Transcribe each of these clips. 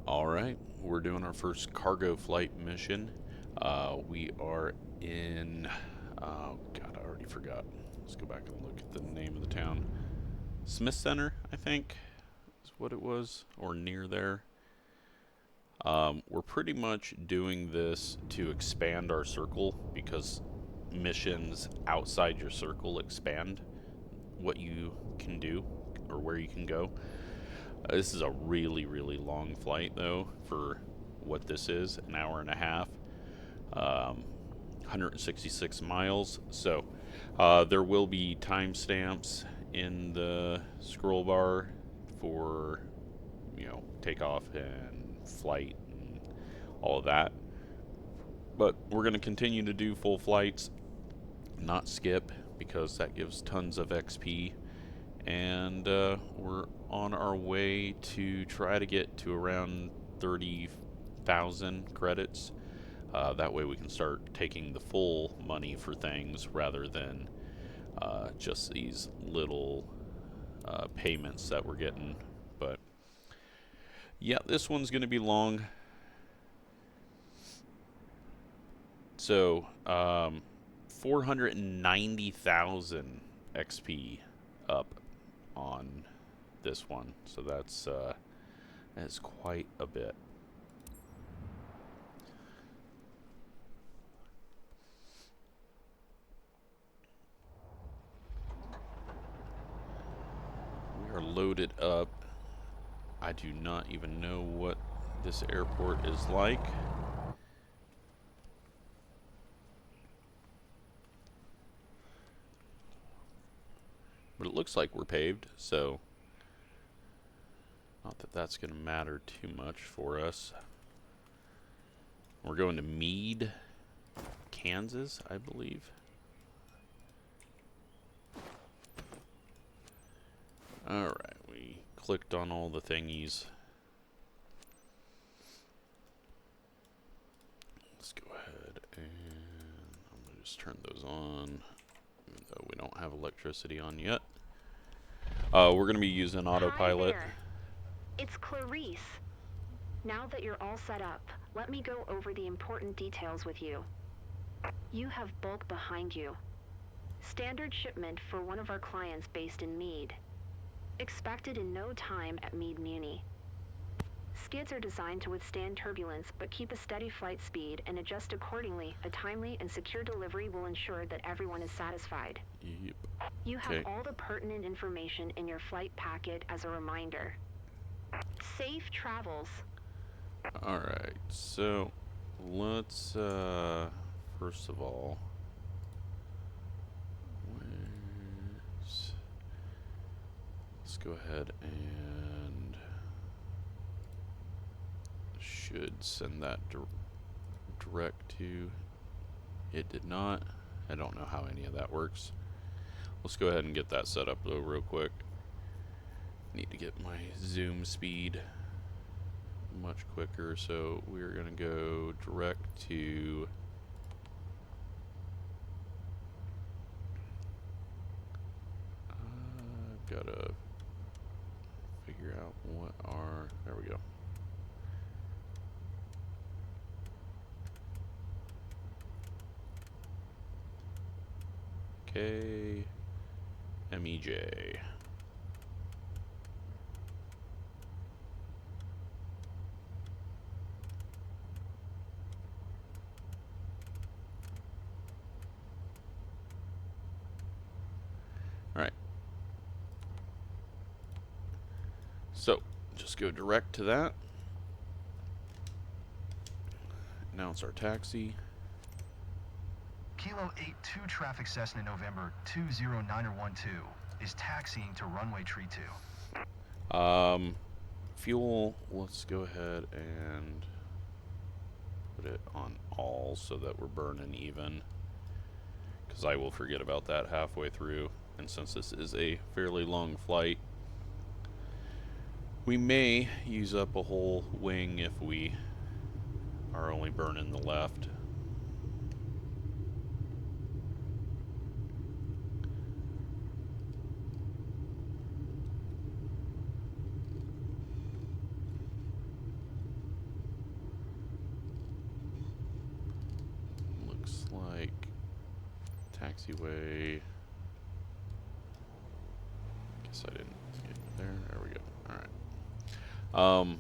Alright, we're doing our first cargo flight mission. We are in, oh god, I already forgot. Let's go back and look at the name of the town. Smith Center, I think, is what it was, or near there. We're pretty much doing this to expand our circle because missions outside your circle expand what you can do or where you can go. This is a really, really long flight, though, for what this is, an hour and a half, 166 miles. So there will be timestamps in the scroll bar for, takeoff and flight and all of that. But we're going to continue to do full flights, not skip, because that gives tons of XP. And we're on our way to try to get to around 30,000 credits. That way we can start taking the full money for things rather than just these little payments that we're getting. But yeah, this one's going to be long. So 490,000 XP up on this one, so that's quite a bit. We are loaded up. I do not even know what this airport is like. But it looks like we're paved, so not that that's going to matter too much for us. We're going to Meade, Kansas, I believe. Alright, we clicked on all the thingies. Let's go ahead and I'm going to just turn those on, even though we don't have electricity on yet. We're going to be using autopilot. Hi there. It's Clarice. Now that you're all set up, let me go over the important details with you. You have bulk behind you. Standard shipment for one of our clients based in Meade. Expected in no time at Meade Muni. Skids are designed to withstand turbulence but keep a steady flight speed and adjust accordingly. A timely and secure delivery will ensure that everyone is satisfied. Yep. You have all the pertinent information in your flight packet as a reminder. Safe travels. Alright, so let's first of all, let's go ahead and should send that direct to, it did not. I don't know how any of that works. Let's go ahead and get that set up though real quick. Need to get my zoom speed much quicker, so we're gonna go direct to I've gotta figure out what our, there we go. MEJ. Alright. So, just go direct to that. Announce our taxi. Kilo 82 traffic Cessna November 209012 is taxiing to runway 32. Fuel, let's go ahead and put it on all so that we're burning even, because I will forget about that halfway through, and since this is a fairly long flight, we may use up a whole wing if we are only burning the left. Taxiway. Guess I didn't get there. There we go. All right.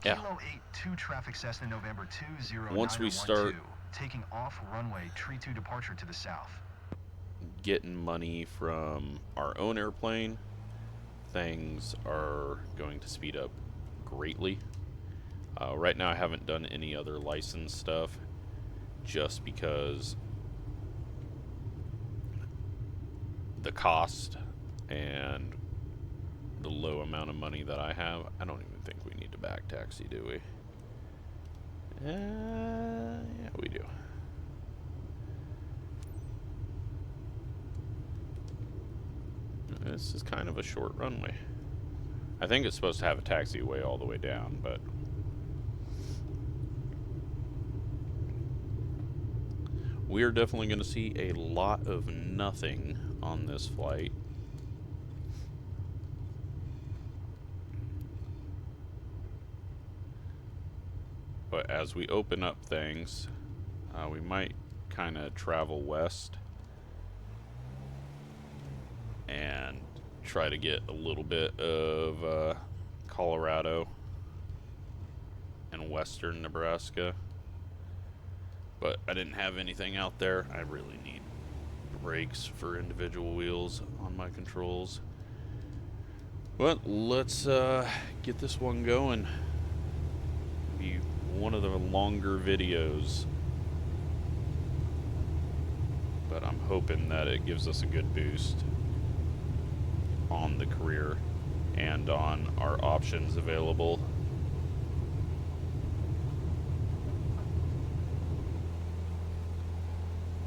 Yeah. Kilo 82 traffic Cessna November 20912. Once we start taking off runway tree 2 departure to the south. getting money from our own airplane, things are going to speed up greatly. Right now I haven't done any other license stuff just because the cost and the low amount of money that I have. I don't even think we need to back taxi, do we? Yeah, we do. This is kind of a short runway. I think it's supposed to have a taxiway all the way down, but we are definitely going to see a lot of nothing on this flight. But as we open up things, we might kind of travel west and try to get a little bit of Colorado and western Nebraska. But I didn't have anything out there. I really need brakes for individual wheels on my controls. But let's get this one going. Be one of the longer videos, but I'm hoping that it gives us a good boost on the career and on our options available.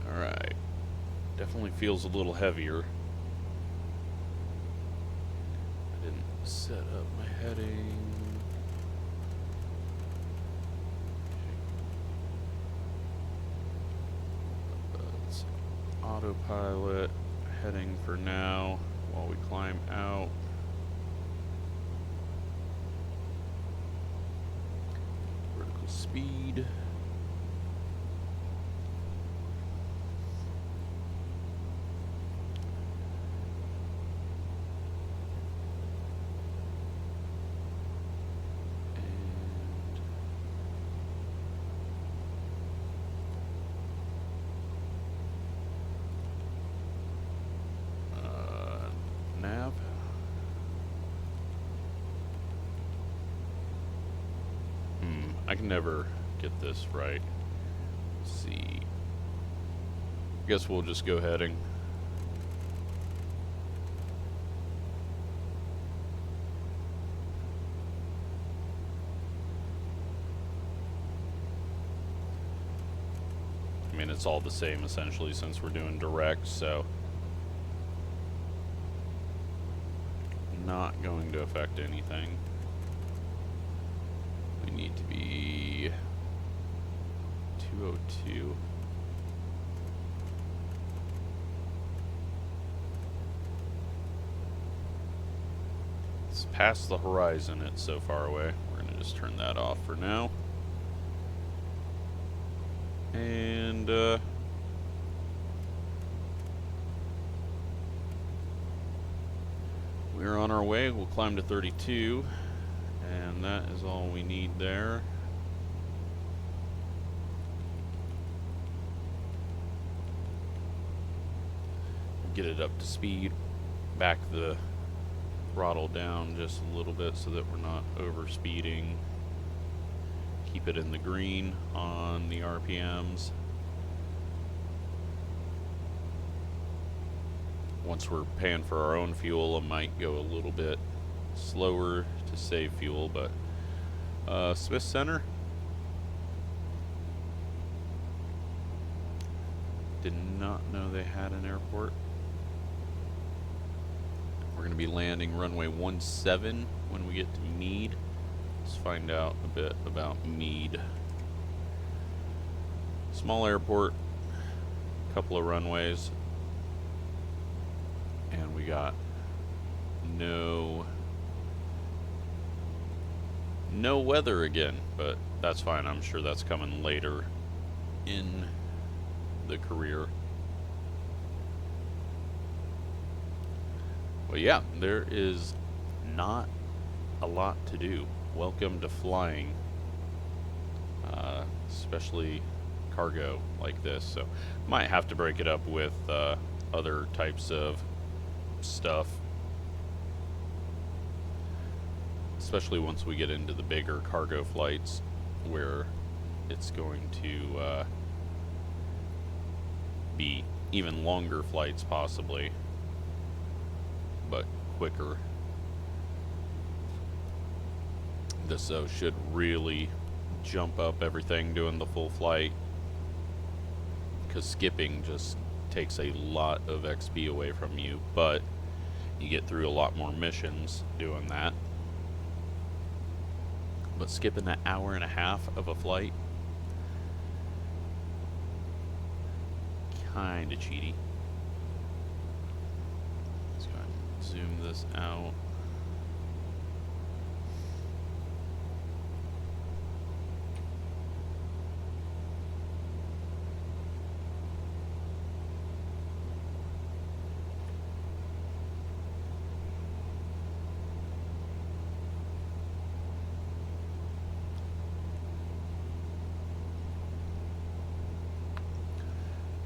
Alright, definitely feels a little heavier. I didn't set up my heading. Let's autopilot heading for now while we climb out. Vertical speed. Nav. I can never get this right. Let's see. I guess we'll just go heading. I mean, it's all the same essentially since we're doing direct, so not going to affect anything. We need to be 202. It's past the horizon, it's so far away. We're going to just turn that off for now. And we're on our way. We'll climb to 32, and that is all we need there. Get it up to speed, back the throttle down just a little bit so that we're not over speeding. Keep it in the green on the RPMs. Once we're paying for our own fuel, I might go a little bit slower to save fuel, but Smith Center. Did not know they had an airport. We're going to be landing runway 17 when we get to Meade. Let's find out a bit about Meade. Small airport, couple of runways, and we got no weather again, but that's fine. I'm sure that's coming later in the career. Well, yeah, there is not a lot to do. Welcome to flying, especially cargo like this. So, might have to break it up with other types of stuff, especially once we get into the bigger cargo flights, where it's going to be even longer flights possibly, but quicker. This though should really jump up everything doing the full flight, because skipping just takes a lot of XP away from you, but you get through a lot more missions doing that. But skipping an hour and a half of a flight, kinda cheaty. Let's go ahead and zoom this out.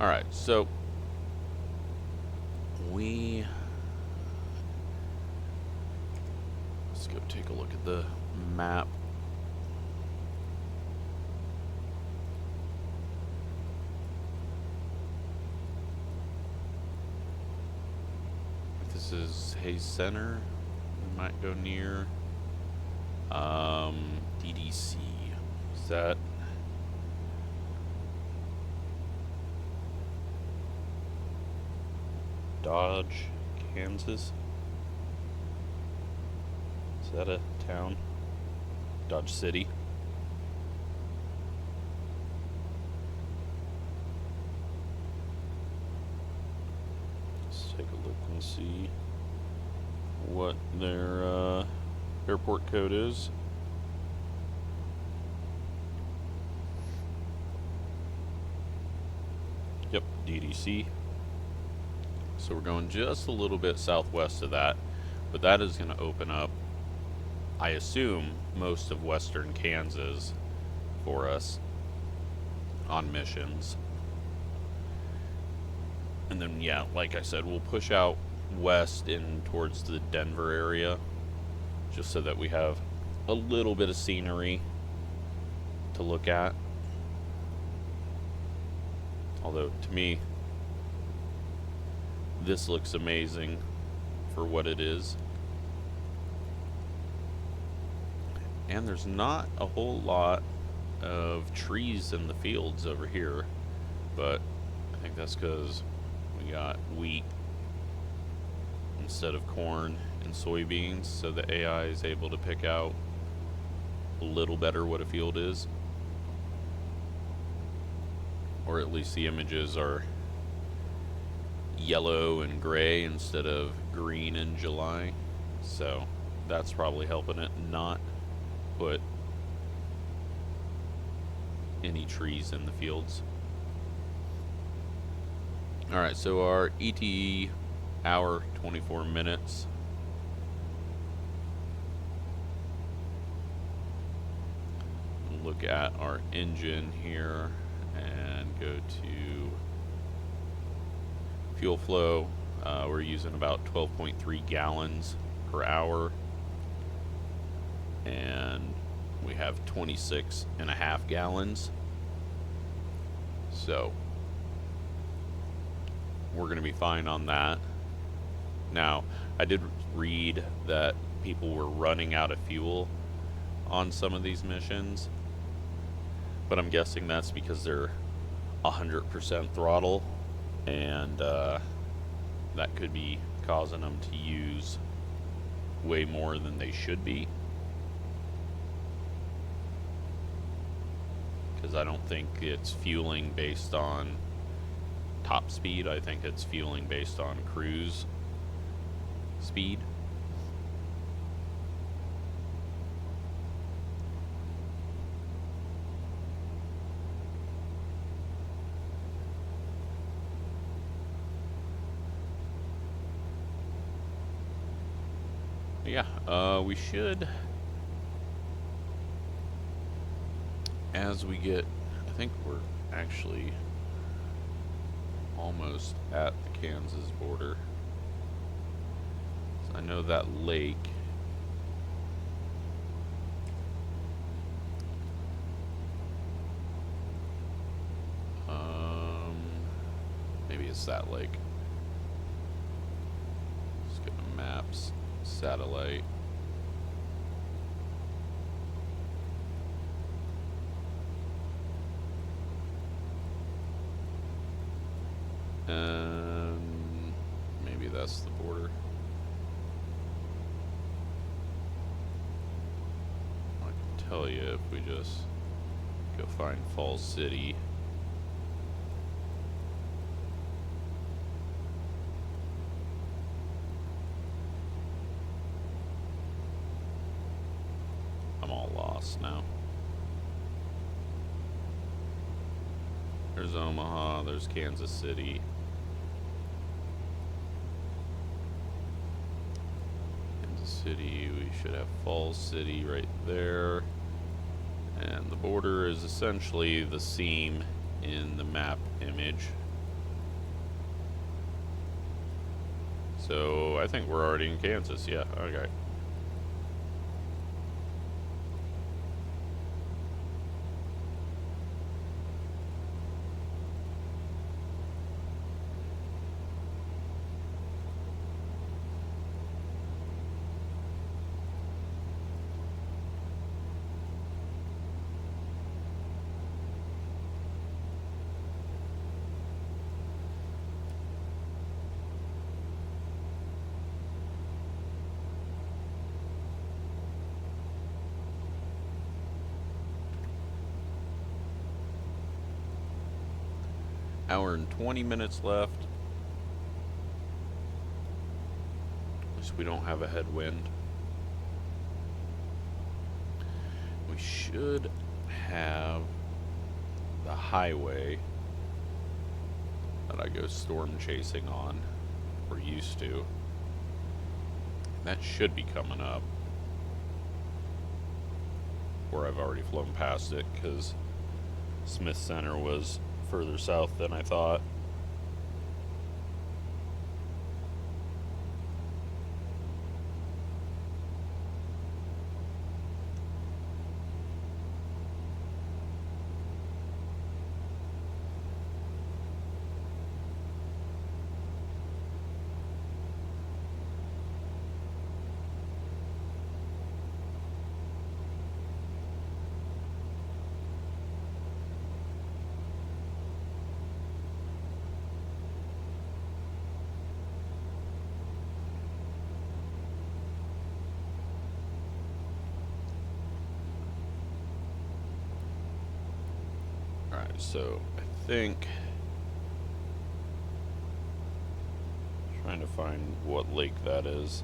Alright, so let's go take a look at the map. This is Hayes Center. We might go near DDC. Is that Dodge, Kansas? Is that a town? Dodge City. Let's take a look and see what their airport code is. Yep, DDC. So we're going just a little bit southwest of that, but that is going to open up, I assume, most of western Kansas for us on missions. And then, yeah, like I said, we'll push out west in towards the Denver area, just so that we have a little bit of scenery to look at. Although, to me, this looks amazing for what it is. And there's not a whole lot of trees in the fields over here, but I think that's because we got wheat instead of corn and soybeans, so the AI is able to pick out a little better what a field is. Or at least the images are yellow and gray instead of green in July, so that's probably helping it not put any trees in the fields. Alright, so our ETE hour 24 minutes. Look at our engine here and go to fuel flow. We're using about 12.3 gallons per hour, and we have 26.5 gallons. So we're going to be fine on that. Now, I did read that people were running out of fuel on some of these missions, but I'm guessing that's because they're 100% throttle, and that could be causing them to use way more than they should be. Because I don't think it's fueling based on top speed. I think it's fueling based on cruise speed. Yeah, we should, as we get, I think we're actually almost at the Kansas border. So I know that lake. Maybe it's that lake. Let's get the maps, satellite. And maybe that's the border. I can tell you if we just go find Falls City. I'm all lost now. There's Omaha, there's Kansas City. Kansas City, we should have Falls City right there. And the border is essentially the seam in the map image. So I think we're already in Kansas, yeah, okay. Hour and 20 minutes left. At least we don't have a headwind. We should have the highway that I go storm chasing on. We're used to. That should be coming up. Or I've already flown past it because Smith Center was further south than I thought. Alright, so I think trying to find what lake that is.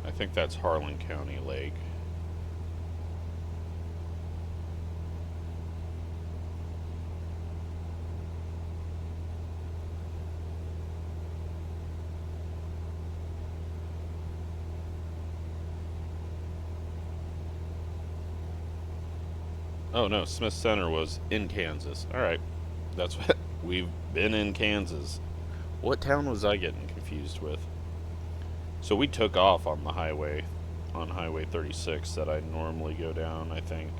I think that's Harlan County Lake. Oh no, Smith Center was in Kansas. Alright, that's what we've been in Kansas. What town was I getting confused with? So we took off on the highway, on Highway 36 that I normally go down, I think.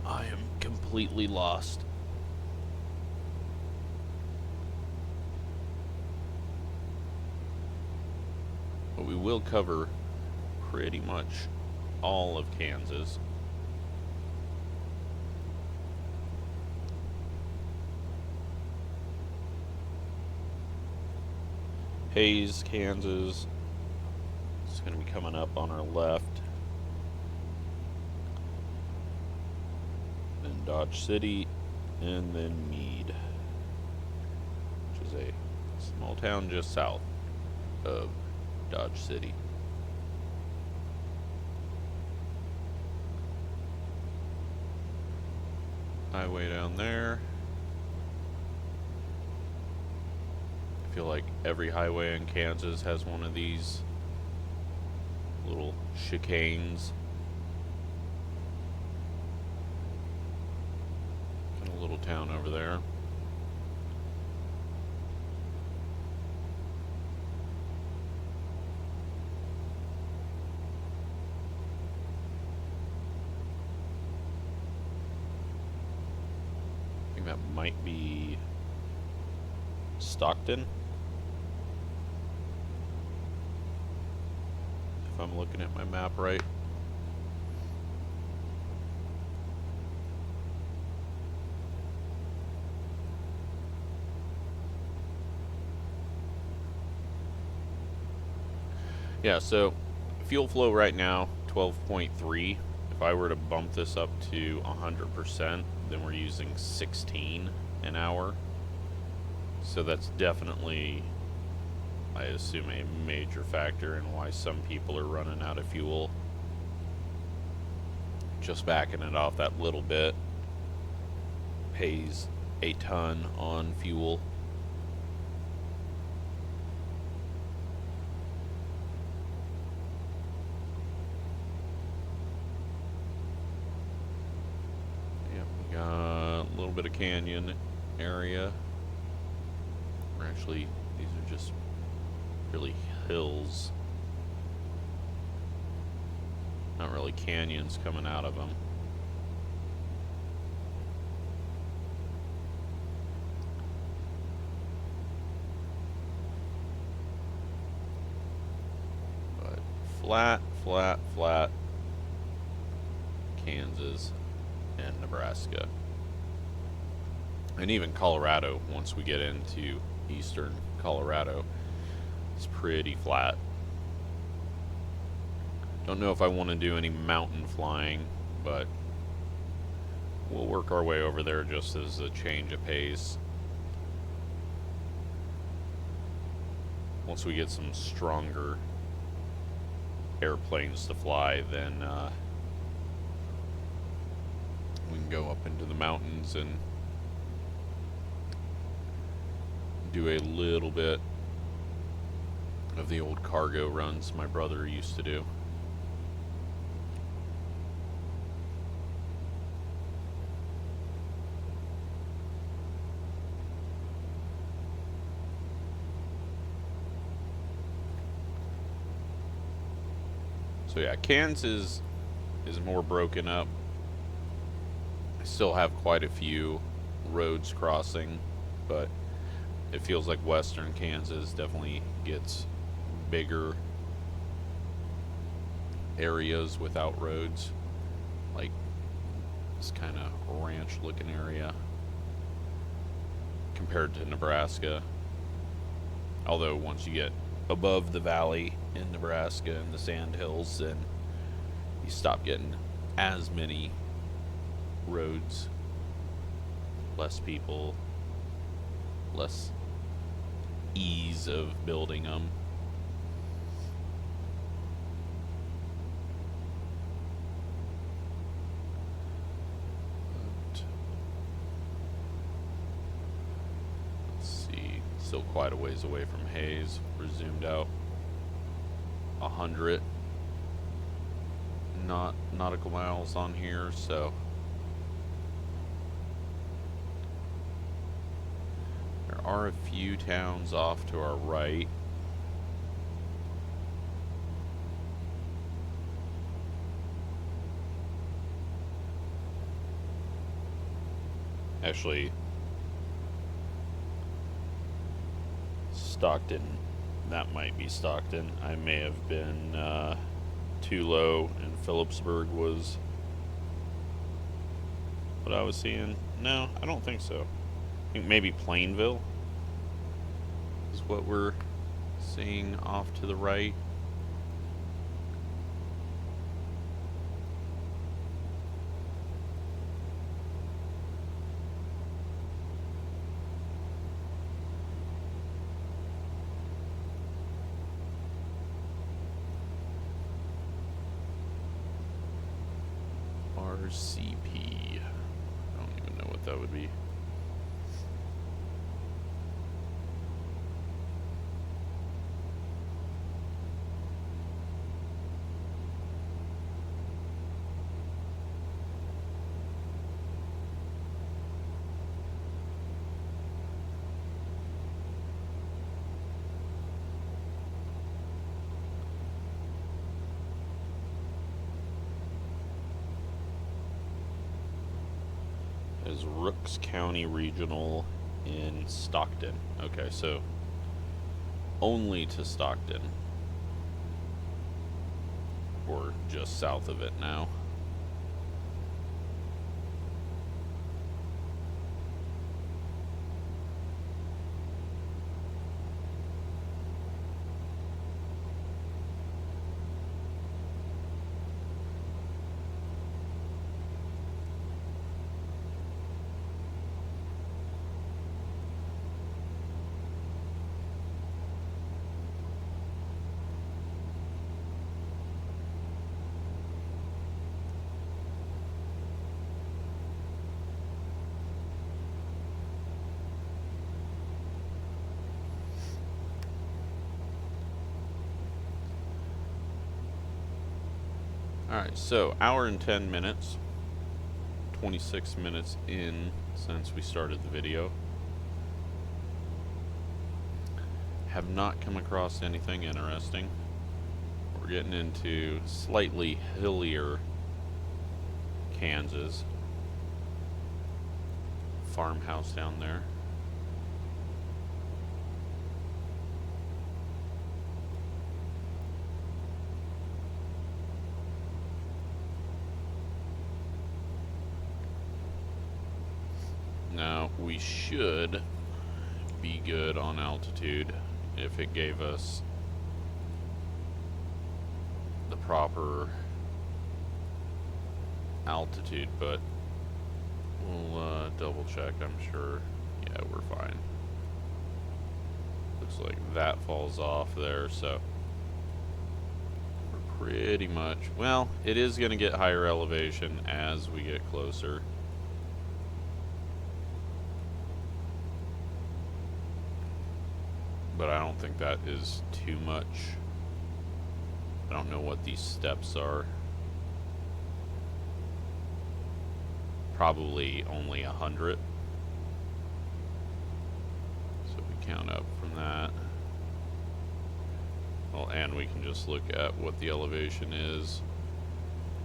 I am completely lost. But we will cover pretty much all of Kansas. Hayes, Kansas. It's going to be coming up on our left. Then Dodge City, and then Meade, which is a small town just south of Dodge City. highway down there. I feel like every highway in Kansas has one of these little chicanes. Kind of little town over there. I think that might be Stockton. If I'm looking at my map right. Yeah, so fuel flow right now, 12.3. If I were to bump this up to 100%, then we're using 16 an hour. So that's definitely, I assume, a major factor in why some people are running out of fuel. Just backing it off that little bit pays a ton on fuel. Yep, we got a little bit of canyon area. Or actually, these are just really hills. Not really canyons coming out of them. But flat, flat, flat Kansas and Nebraska. And even Colorado, once we get into eastern Colorado, it's pretty flat. Don't know if I want to do any mountain flying, but we'll work our way over there just as a change of pace. Once we get some stronger airplanes to fly, then we can go up into the mountains and do a little bit of the old cargo runs my brother used to do. So yeah, Kansas is more broken up. I still have quite a few roads crossing, but it feels like western Kansas definitely gets bigger areas without roads, like this kind of ranch looking area compared to Nebraska. Although once you get above the valley in Nebraska and the sand hills, then you stop getting as many roads, less people, less ease of building them. But let's see, still quite a ways away from Hayes. We're zoomed out 100 nautical miles on here, so there are a few towns off to our right. Actually, Stockton, that might be Stockton. I may have been too low, and Phillipsburg was what I was seeing. No, I don't think so. I think maybe Plainville is what we're seeing off to the right. RCP. I don't even even know what that would be. Is Rooks County Regional in Stockton. Okay, so only to Stockton. Or just south of it now. Alright, so hour and 10 minutes. 26 minutes in since we started the video. Have not come across anything interesting. We're getting into slightly hillier Kansas. Farmhouse down there. Now, we should be good on altitude if it gave us the proper altitude, but we'll double check, I'm sure. Yeah, we're fine. Looks like that falls off there, so we're pretty much, well, it is going to get higher elevation as we get closer. But I don't think that is too much. I don't know what these steps are. Probably only 100. So we count up from that. Well, and we can just look at what the elevation is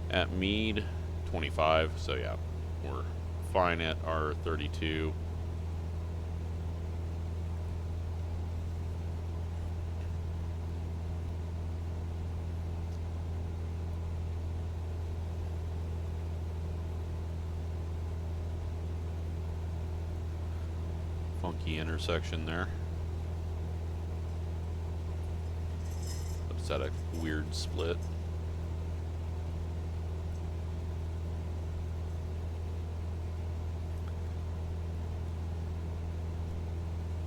at Meade, 25. So yeah, we're fine at our 32. Funky intersection there. Is that a weird split?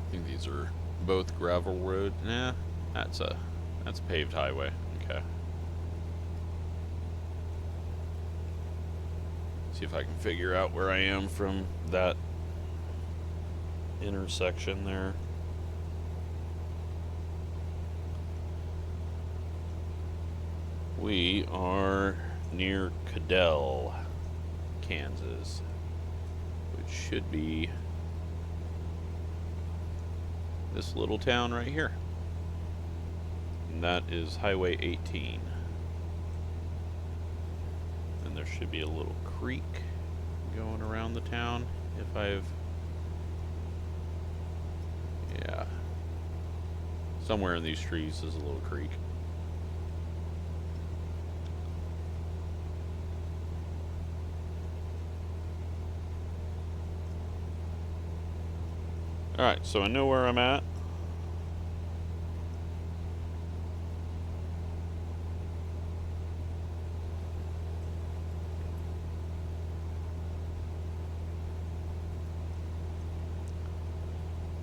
I think these are both gravel road. Nah, that's paved highway. Okay. See if I can figure out where I am from that intersection there. We are near Cadell, Kansas, which should be this little town right here. And that is Highway 18. And there should be a little creek going around the town if I've, yeah, somewhere in these trees is a little creek. Alright, so I know where I'm at.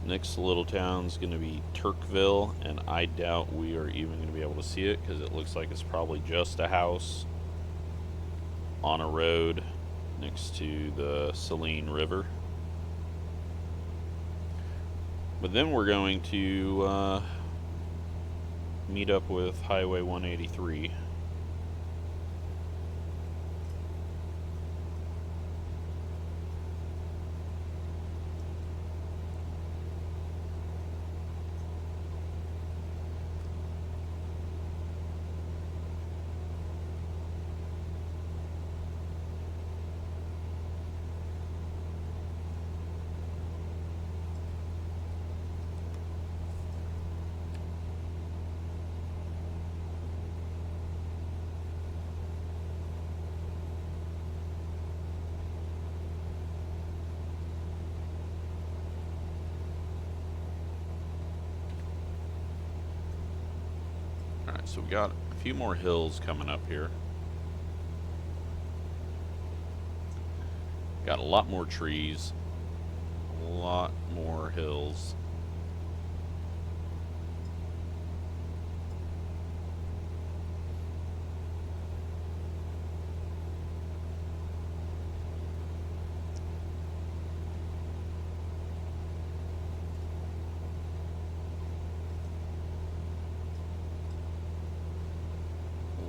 Next little town's going to be Turkville, and I doubt we are even going to be able to see it because it looks like it's probably just a house on a road next to the Saline River. But then we're going to meet up with Highway 183. Alright, so we got a few more hills coming up here. Got a lot more trees, a lot more hills.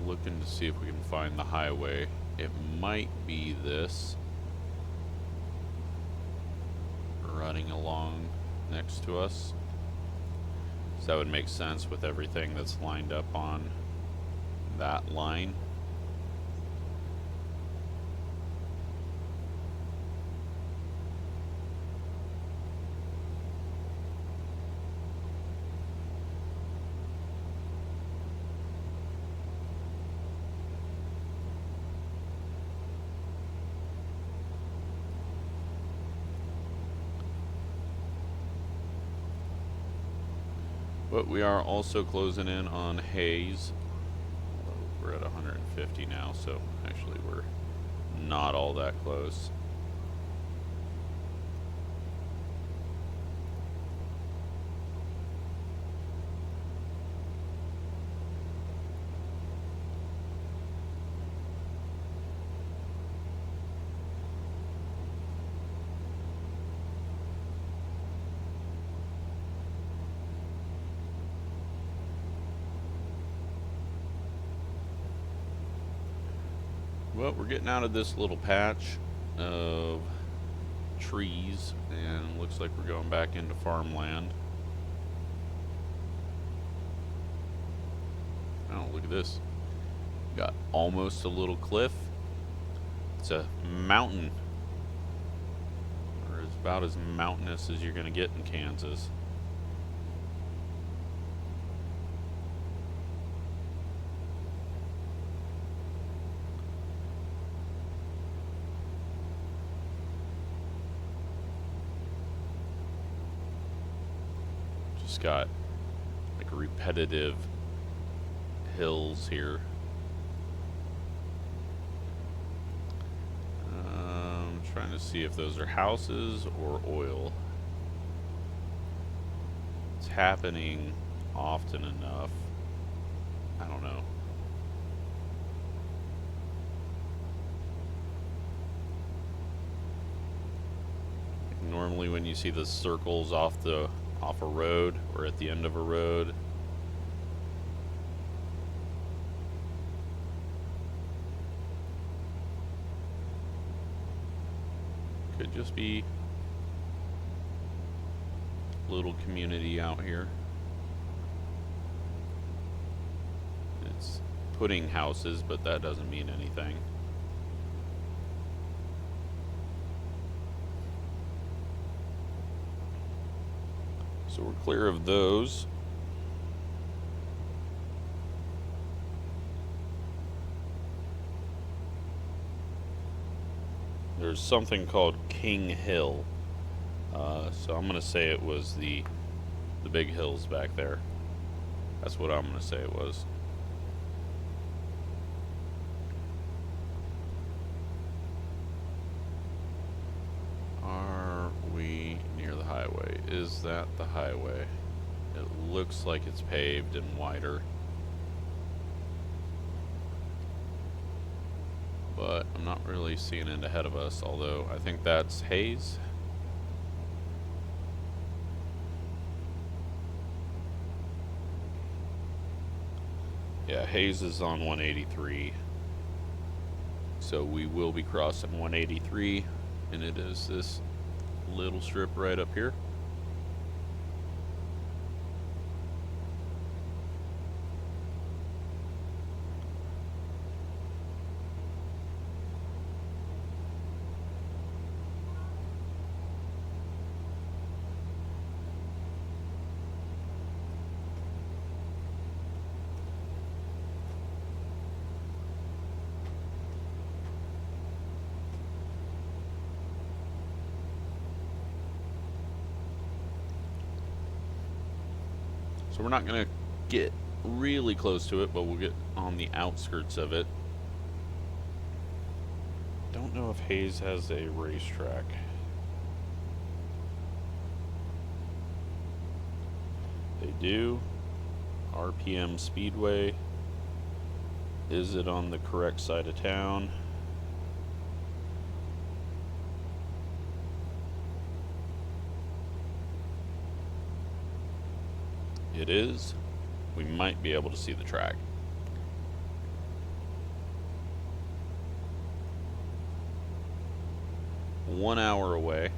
Looking to see if we can find the highway. It might be this running along next to us. So that would make sense with everything that's lined up on that line. But we are also closing in on Hayes. We're at 150 now, so actually we're not all that close. Well, we're getting out of this little patch of trees, and looks like we're going back into farmland. Oh, look at this. Got almost a little cliff. It's a mountain. Or it's about as mountainous as you're going to get in Kansas. Just got like repetitive hills here. Trying to see if those are houses or oil. It's happening often enough. I don't know. Normally when you see the circles off a road or at the end of a road, could just be a little community out here. It's putting houses, but that doesn't mean anything. So we're clear of those. There's something called King Hill. So I'm going to say it was the big hills back there. That's what I'm going to say it was. Are we near the highway? Is that the highway? It looks like it's paved and wider. but I'm not really seeing it ahead of us, although I think that's Hayes. Yeah, Hayes is on 183. So we will be crossing 183, and it is this little strip right up here. So we're not going to get really close to it, but we'll get on the outskirts of it. Don't know if Hayes has a racetrack. They do. RPM Speedway. Is it on the correct side of town? It is. We might be able to see the track. One hour away.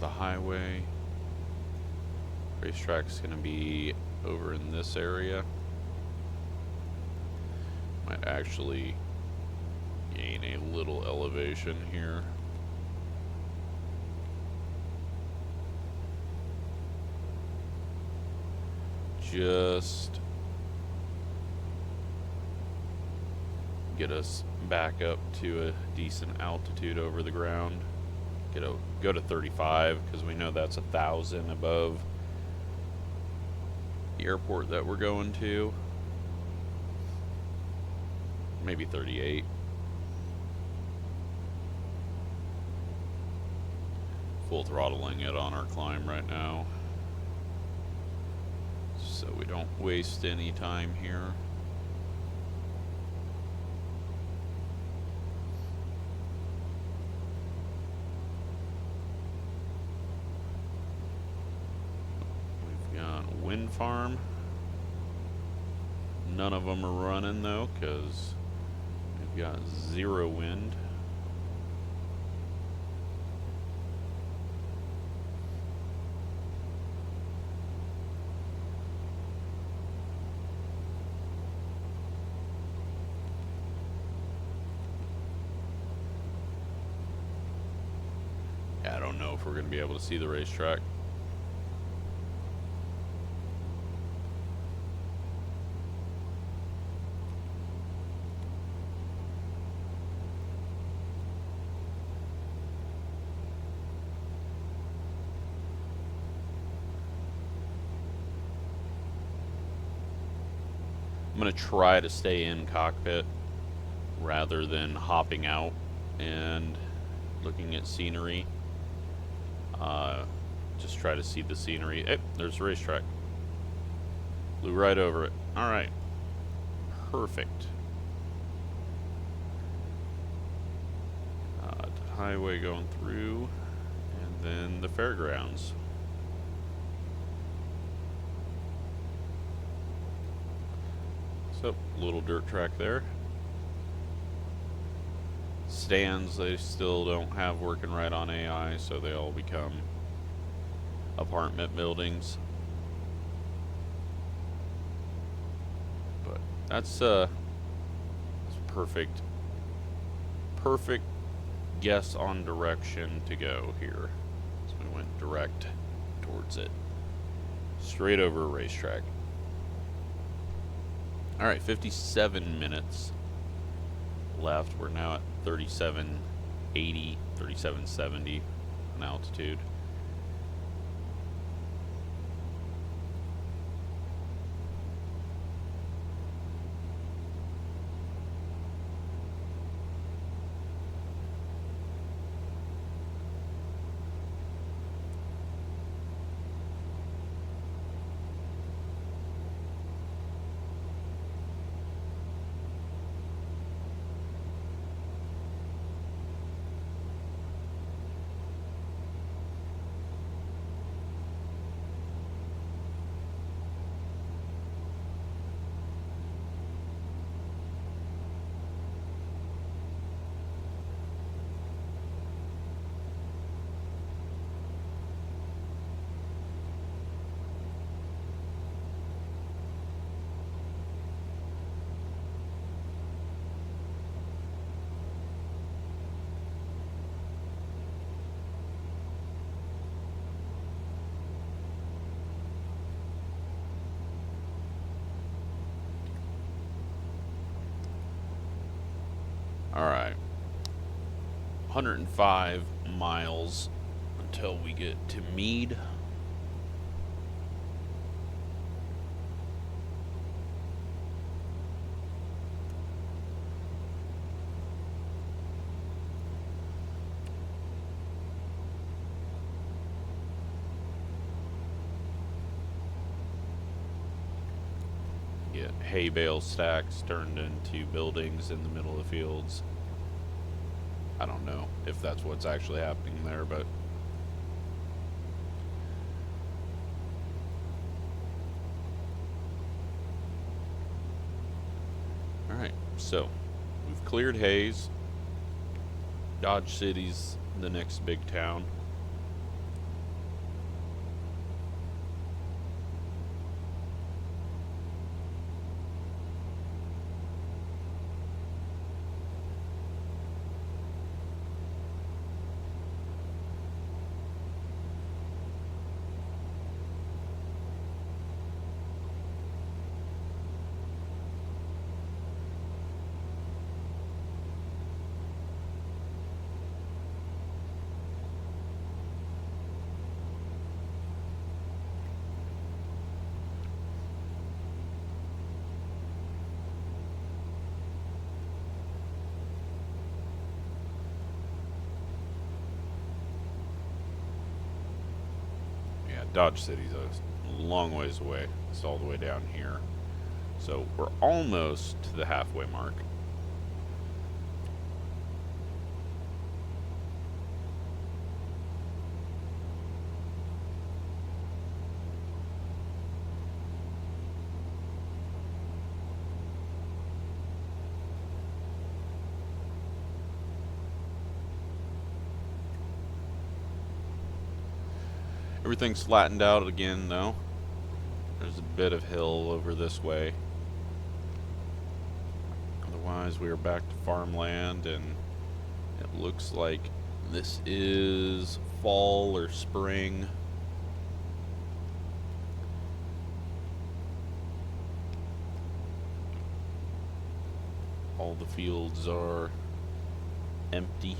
The highway. Racetrack's gonna be over in this area. Might actually gain a little elevation here. Just get us back up to a decent altitude over the ground. Go to 35 because we know that's 1,000 above the airport that we're going to. Maybe 38. Full throttling it on our climb right now, so we don't waste any time here. Wind farm. None of them are running though because we've got 0 wind. Yeah, I don't know if we're going to be able to see the racetrack. I'm going to try to stay in cockpit rather than hopping out and looking at scenery. Just try to see the scenery. Hey, there's the racetrack. Flew right over it. All right. Perfect. Highway going through, and then the fairgrounds. So, little dirt track there. Stands, they still don't have working right on AI, so they all become apartment buildings. But that's perfect. Perfect guess on direction to go here. So we went direct towards it. Straight over a racetrack. Alright, 57 minutes left. We're now at 3780, 3770 on altitude. Alright. 105 miles until we get to Meade. Get hay bale stacks turned into buildings in the middle of fields. I don't know if that's what's actually happening there, but alright, so we've cleared Hayes. Dodge City's the next big town. Dodge City's a long ways away. It's all the way down here. So we're almost to the halfway mark. Everything's flattened out again, though. There's a bit of hill over this way. Otherwise, we are back to farmland, and it looks like this is fall or spring. All the fields are empty.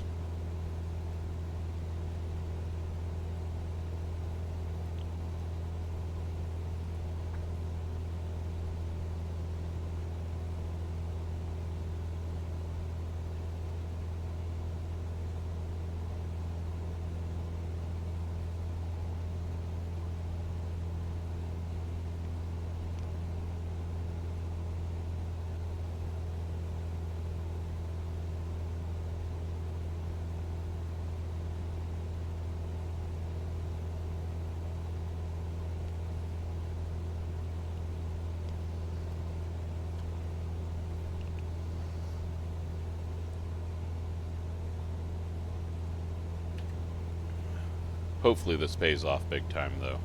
Hopefully this pays off big time, though.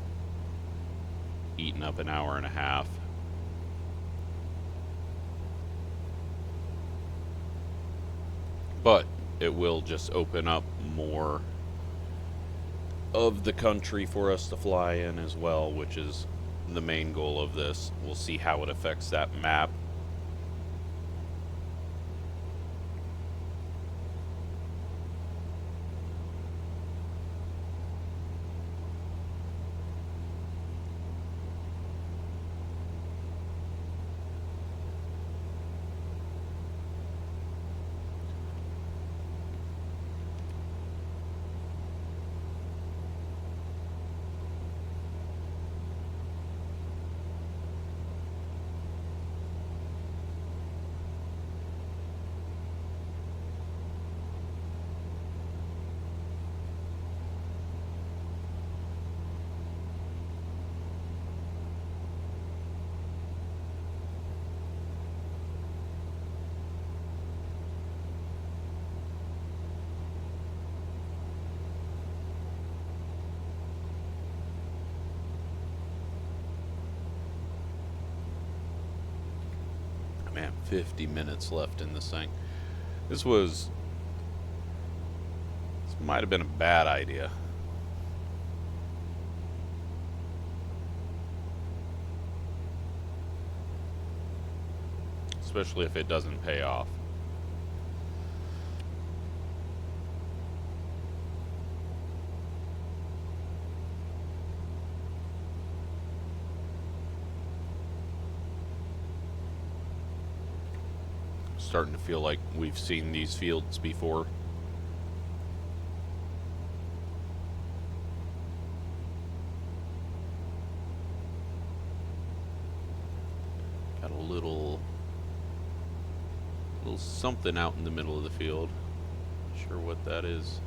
Eating up an hour and a half. But it will just open up more of the country for us to fly in as well, which is the main goal of this. We'll see how it affects that map. Man, 50 minutes left in this thing. This might have been a bad idea. Especially if it doesn't pay off. starting to feel like we've seen these fields before. Got a little something out in the middle of the field. Not sure what that is.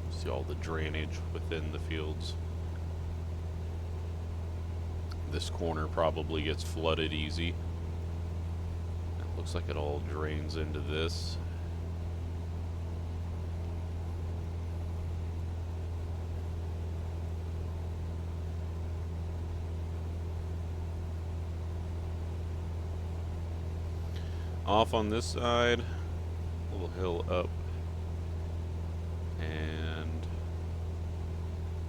See all the drainage within the fields. This corner probably gets flooded easy. It looks like it all drains into this. Off on this side, a little hill up, and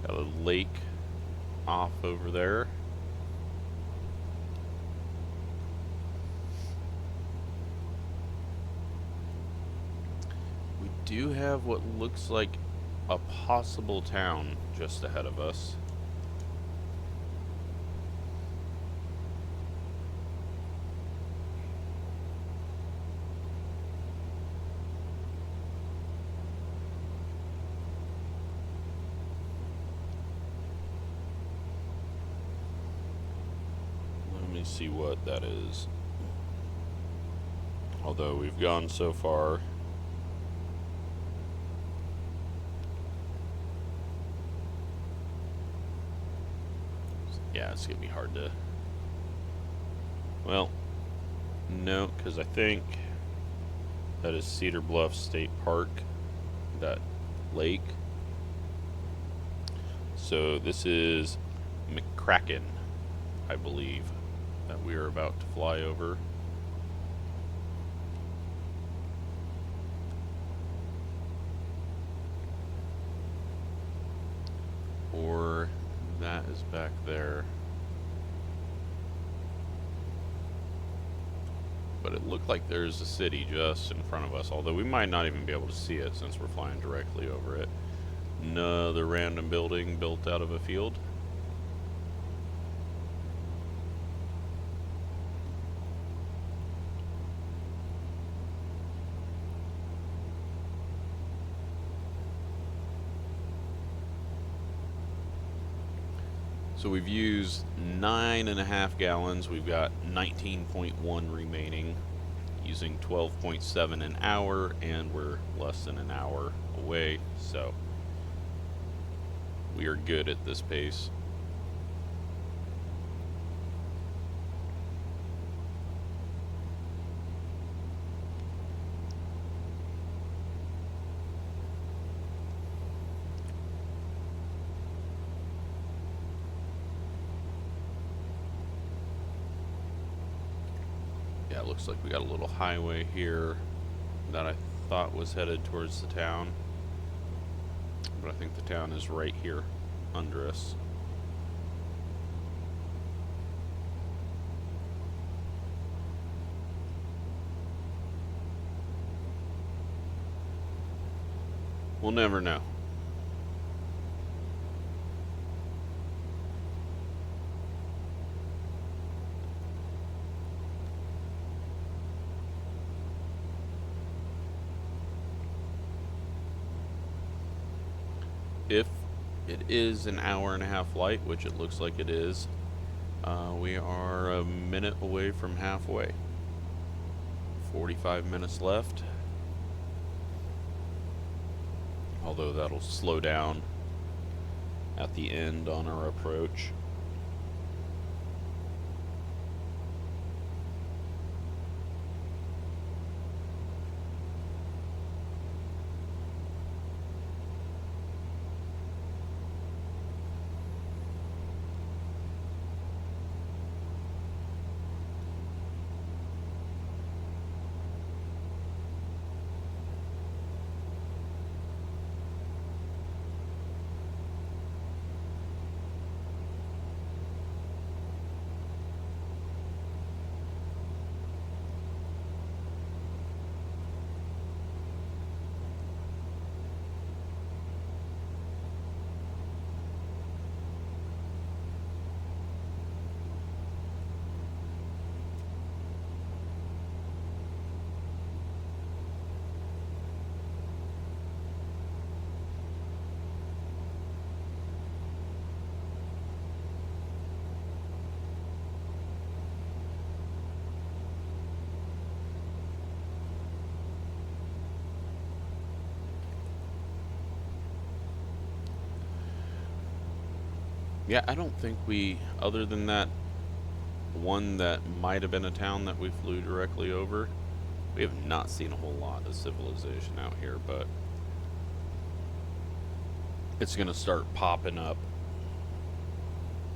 got a lake off over there. We do have what looks like a possible town just ahead of us. See what that is. Although we've gone so far. Yeah, it's gonna be hard to. Well, no, because I think that is Cedar Bluff State Park, that lake. So this is McCracken, I believe, that we are about to fly over. Or that is back there. But it looked like there's a city just in front of us, although we might not even be able to see it since we're flying directly over it. Another random building built out of a field. So we've used 9.5 gallons. We've got 19.1 remaining, using 12.7 an hour, and we're less than an hour away, so we are good at this pace. Yeah, it looks like we got a little highway here that I thought was headed towards the town, but I think the town is right here under us. We'll never know. If it is an hour-and-a-half flight, which it looks like it is, we are a minute away from halfway. 45 minutes left. Although that'll slow down at the end on our approach. Yeah, I don't think we, other than that one that might have been a town that we flew directly over, we have not seen a whole lot of civilization out here, but it's going to start popping up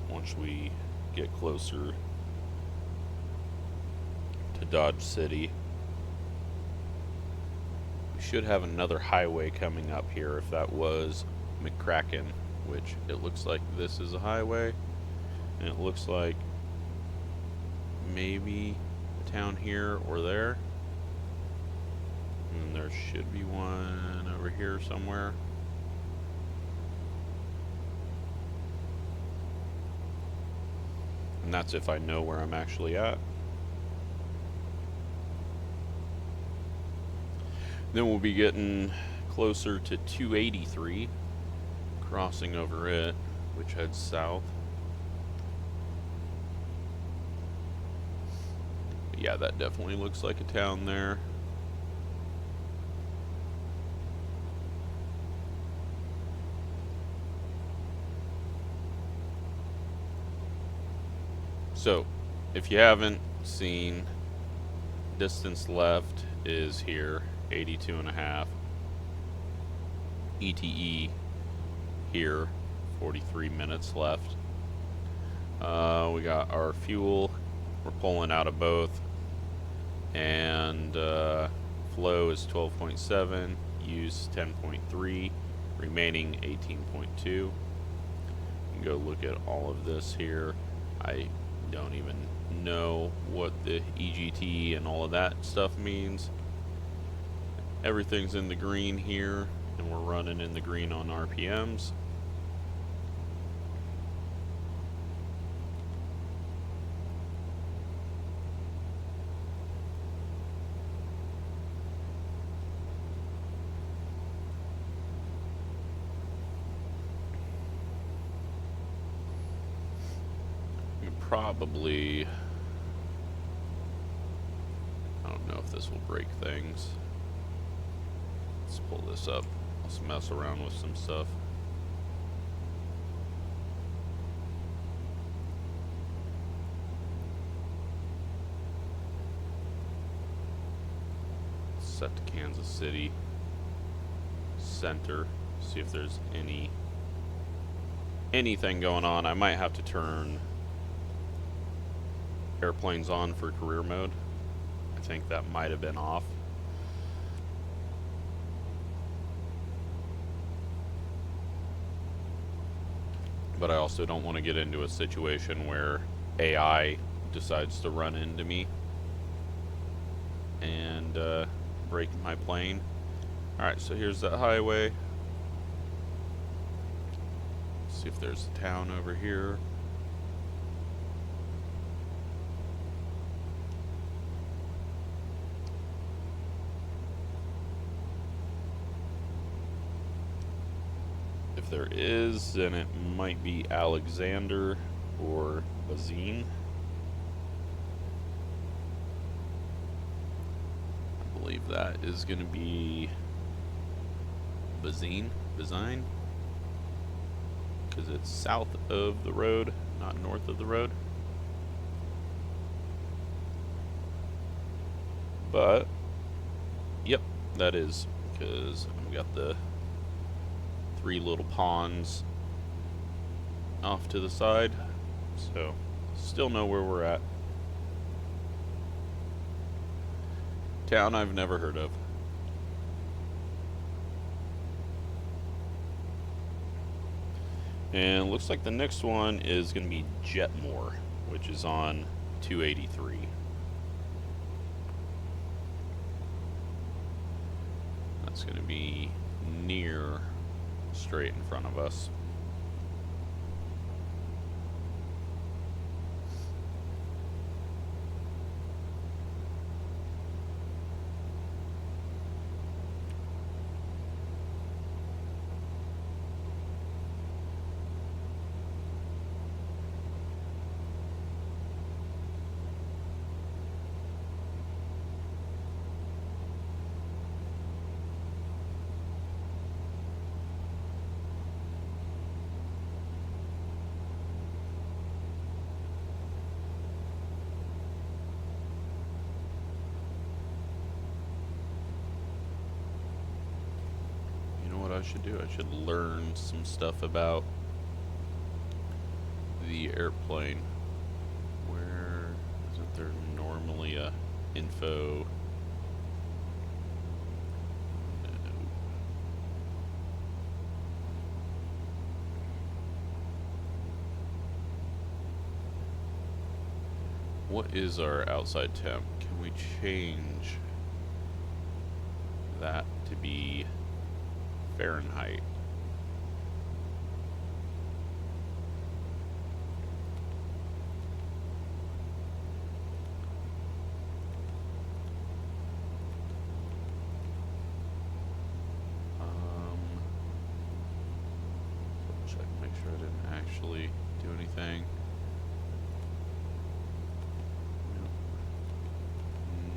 once we get closer to Dodge City. We should have another highway coming up here if that was McCracken, which it looks like this is a highway, and it looks like maybe a town here or there. And there should be one over here somewhere. And that's if I know where I'm actually at. Then we'll be getting closer to 283, crossing over it, which heads south. But yeah, that definitely looks like a town there. So, if you haven't seen, distance left is here, 82.5. ETE here, 43 minutes left. We got our fuel, we're pulling out of both, and flow is 12.7, use 10.3, remaining 18.2. You can go look at all of this here. I don't even know what the EGT and all of that stuff means. Everything's in the green here, and we're running in the green on RPMs. Probably, I don't know if this will break things. Let's pull this up. Let's mess around with some stuff. Set to Kansas City center. See if there's anything going on. I might have to turn airplanes on for career mode. I think that might have been off. But I also don't want to get into a situation where AI decides to run into me and break my plane. Alright, so here's that highway. See if there's a town over here. If there is, then it might be Alexander or Bazine. I believe that is going to be Bazine, because it's south of the road, not north of the road. But, yep, that is, because I've got the 3 little ponds off to the side, so still know where we're at. Town I've never heard of. And looks like the next one is going to be Jetmore, which is on 283. That's going to be near straight in front of us. I should do. I should learn some stuff about the airplane. Where isn't there normally a info? No. What is our outside temp? Can we change that to be Fahrenheit? Check, make sure I didn't actually do anything. Nope.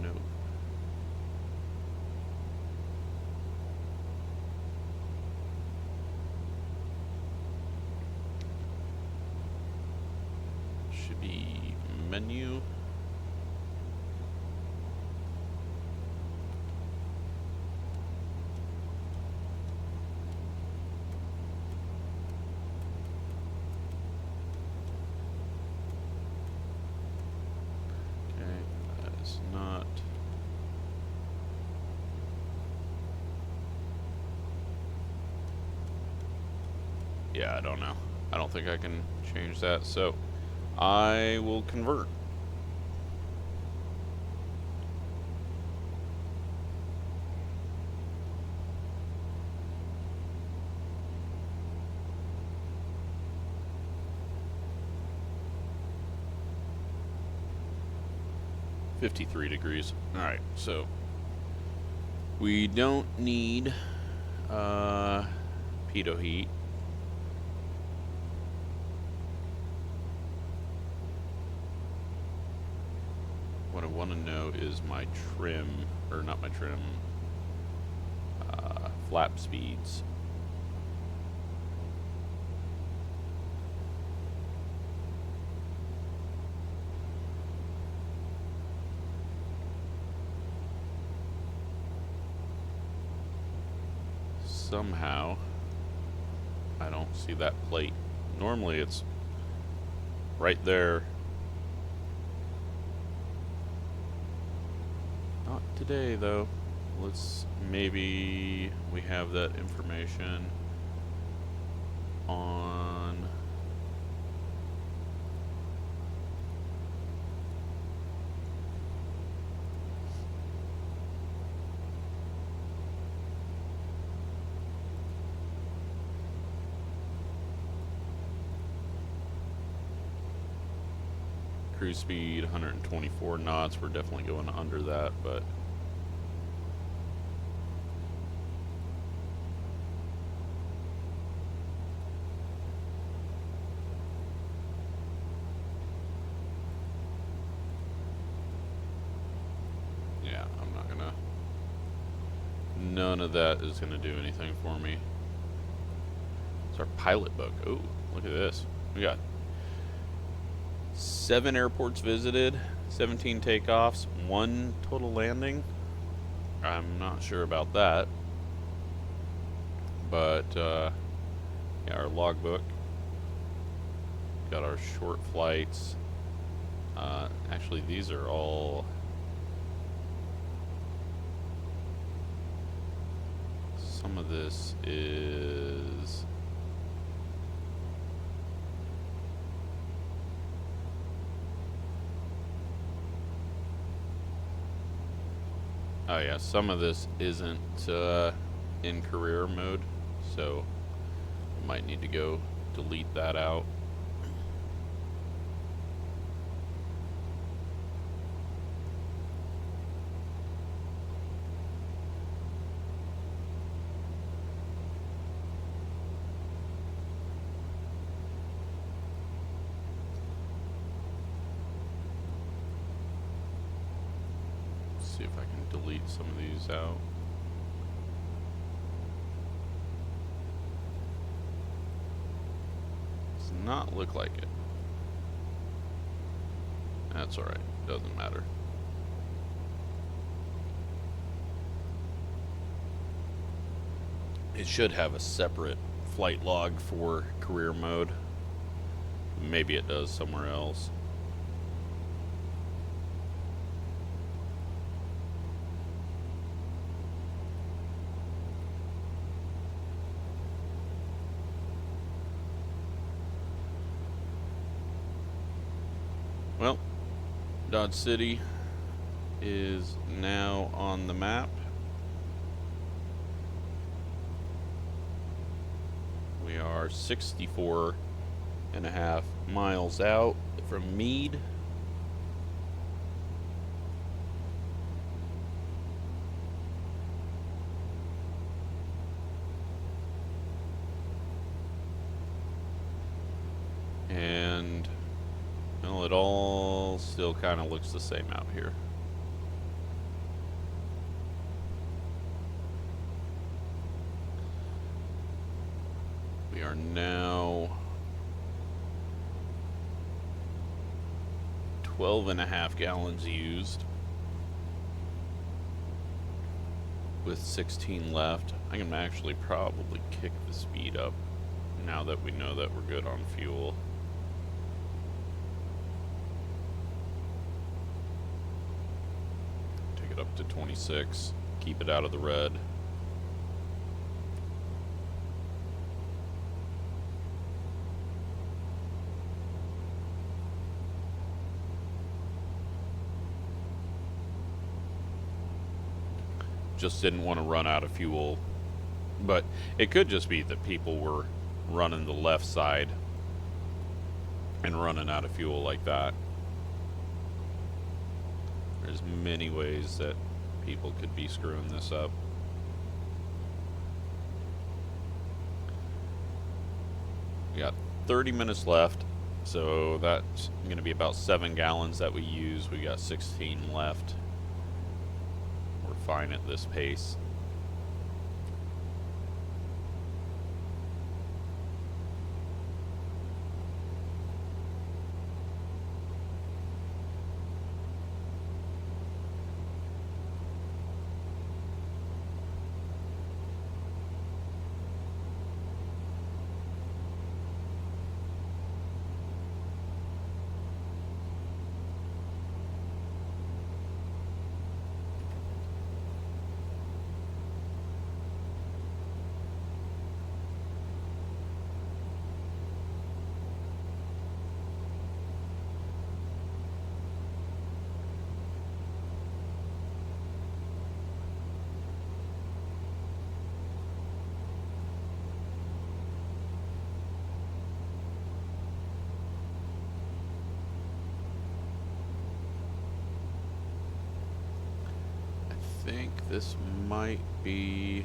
Nope. Should be menu. Not yeah, I don't know. I don't think I can change that, so I will convert. $53 degrees. Alright, so we don't need pitot heat. What I want to know is my trim, or not my trim, flap speeds. Somehow I don't see that plate. Normally it's right there. Not today though. Let's maybe we have that information on cruise speed 124 knots. We're definitely going under that, but yeah, I'm not gonna, none of that is gonna do anything for me. It's our pilot book. Oh, look at this. We got 7 airports visited, 17 takeoffs, 1 total landing. I'm not sure about that, but yeah, our logbook. Got our short flights. Actually, these are all some of this is oh yeah, some of this isn't in career mode, so I might need to go delete that out. See if I can delete some of these out. Does not look like it. That's alright, doesn't matter. It should have a separate flight log for career mode. Maybe it does somewhere else. Well, Dodge City is now on the map. We are 64.5 miles out from Meade. And well, it all still kind of looks the same out here. We are now 12.5 gallons used with 16 left. I can actually probably kick the speed up now that we know that we're good on fuel. Take it up to 26, keep it out of the red. Just didn't want to run out of fuel, but it could just be that people were running the left side and running out of fuel like that. There's many ways that people could be screwing this up. We got 30 minutes left, so that's going to be about 7 gallons that we use. We got 16 left. Fine at this pace. I think this might be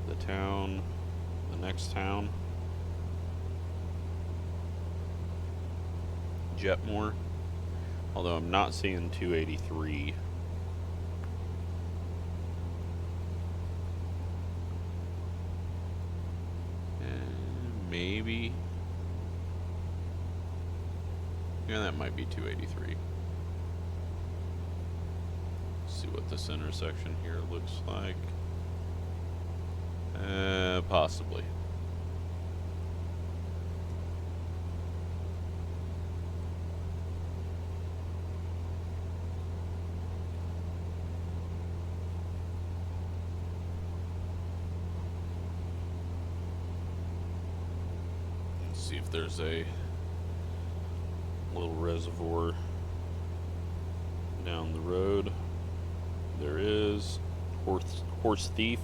the town, the next town. Jetmore. Although I'm not seeing 283. And maybe. Yeah, that might be 283. See what this intersection here looks like. Possibly. Let's see if there's a little reservoir down the road. There is Horse Thief.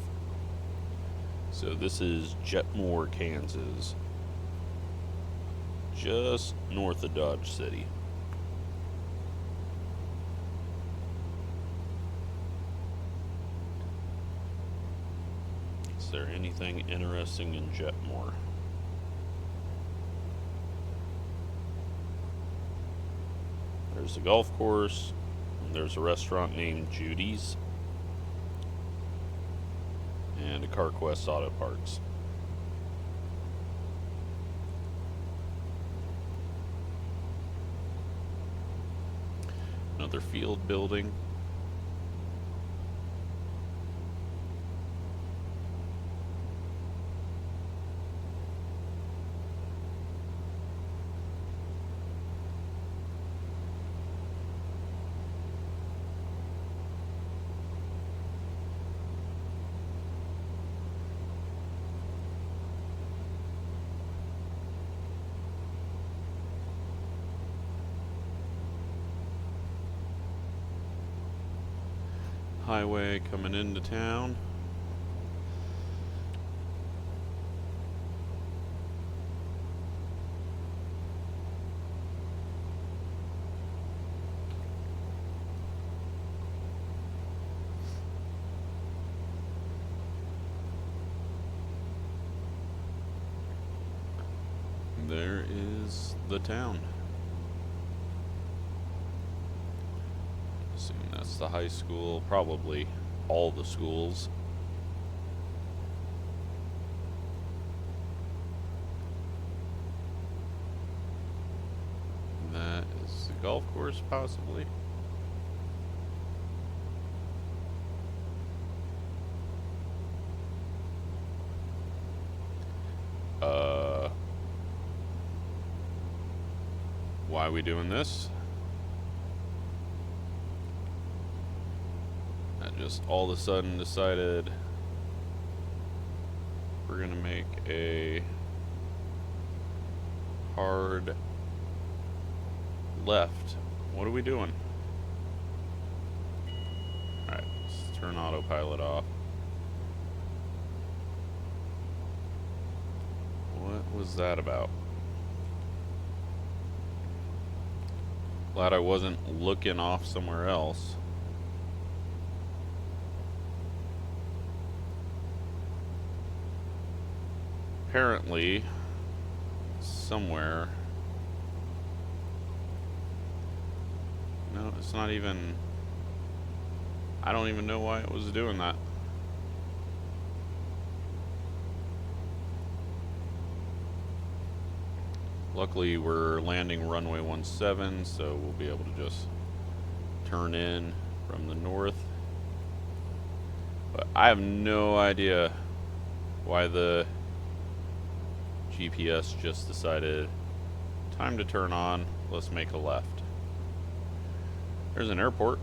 So this is Jetmore, Kansas, just north of Dodge City. Is there anything interesting in Jetmore? There's a golf course. There's a restaurant named Judy's and a CarQuest Auto Parts. Another field building. highway coming into town. There is the town. Assume that's the high school, probably all the schools. That is the golf course, possibly. Why are we doing this? I just all of a sudden decided we're gonna make a hard left. What are we doing? Alright, let's turn autopilot off. What was that about? Glad I wasn't looking off somewhere else. Apparently, somewhere. No, it's not even. I don't even know why it was doing that. Luckily, we're landing runway 17, so we'll be able to just turn in from the north. But I have no idea why the GPS just decided time to turn on, let's make a left. There's an airport.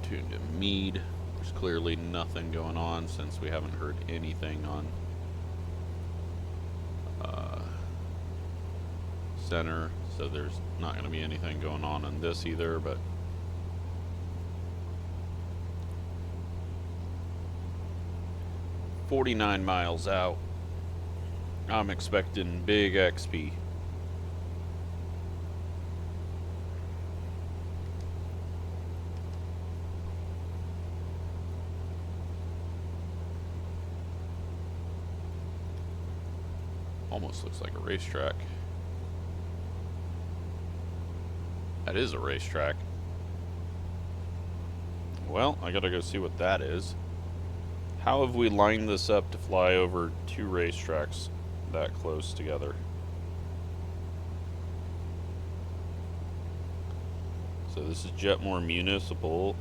Tune to Meade. There's clearly nothing going on since we haven't heard anything on center, so there's not going to be anything going on this either, but $49 miles out, I'm expecting big XP. Almost looks like a racetrack. That is a racetrack. Well, I gotta go see what that is. How have we lined this up to fly over two racetracks that close together? So this is Jetmore Municipal.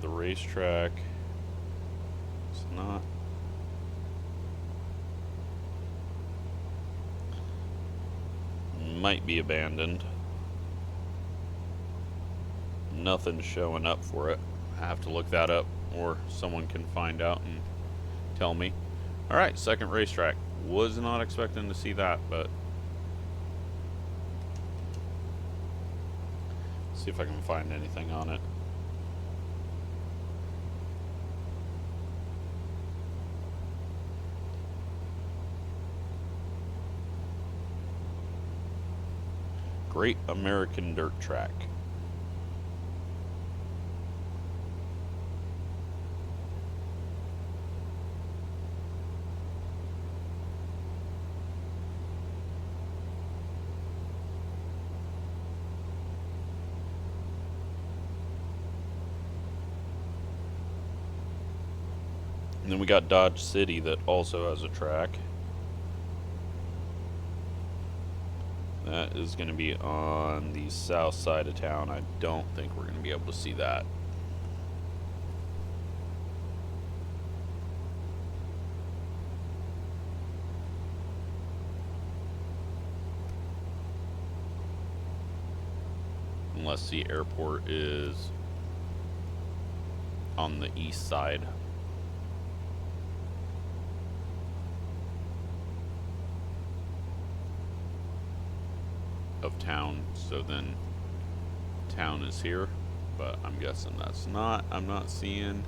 The racetrack is not. Might be abandoned. Nothing's showing up for it. I have to look that up, or someone can find out and tell me. Alright, second racetrack. Was not expecting to see that, but see if I can find anything on it. Great American Dirt Track. And then we got Dodge City that also has a track. That is going to be on the south side of town. I don't think we're going to be able to see that. unless the airport is on the east side. Of town, so then town is here, but I'm guessing that's not. I'm not seeing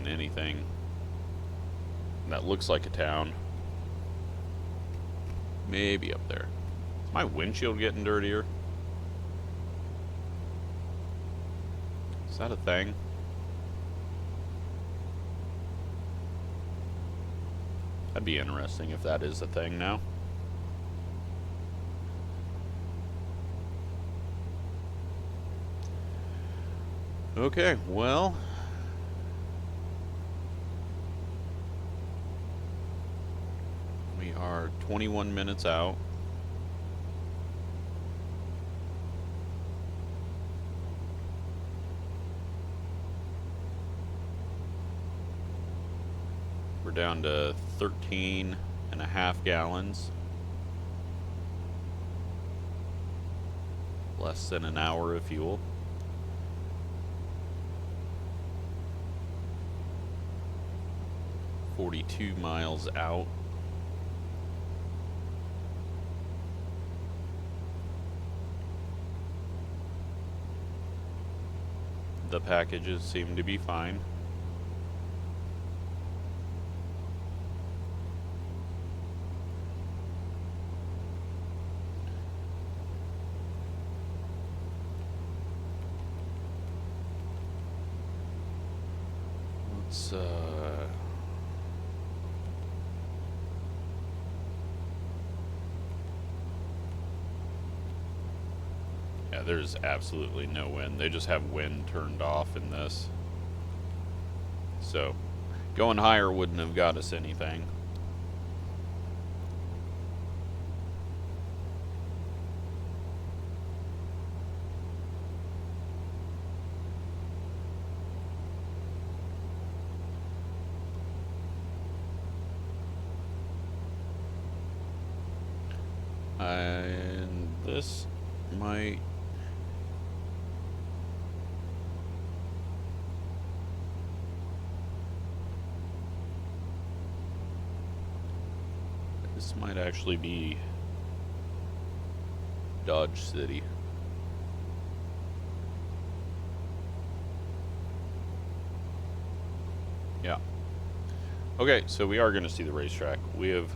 anything that looks like a town. Maybe up there. Is my windshield getting dirtier? Is that a thing? That'd be interesting if that is a thing now. Okay, well, we are 21 minutes out. We're down to 13.5 gallons. Less than an hour of fuel. .42 miles out. The packages seem to be fine. Let's yeah, there's absolutely no wind. They just have wind turned off in this. So, going higher wouldn't have got us anything. And this might... This might actually be Dodge City. Yeah. Okay, so we are going to see the racetrack. We have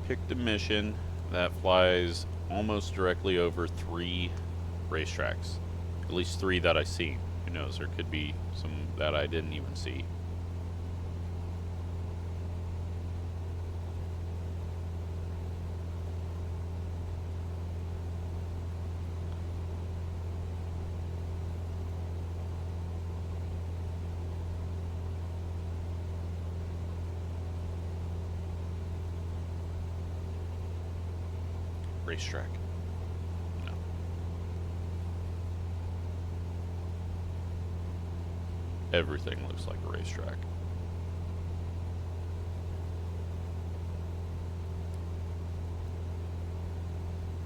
picked a mission that flies almost directly over 3 racetracks. At least 3 that I see. Who knows, there could be some that I didn't even see. Racetrack. No. Everything looks like a racetrack.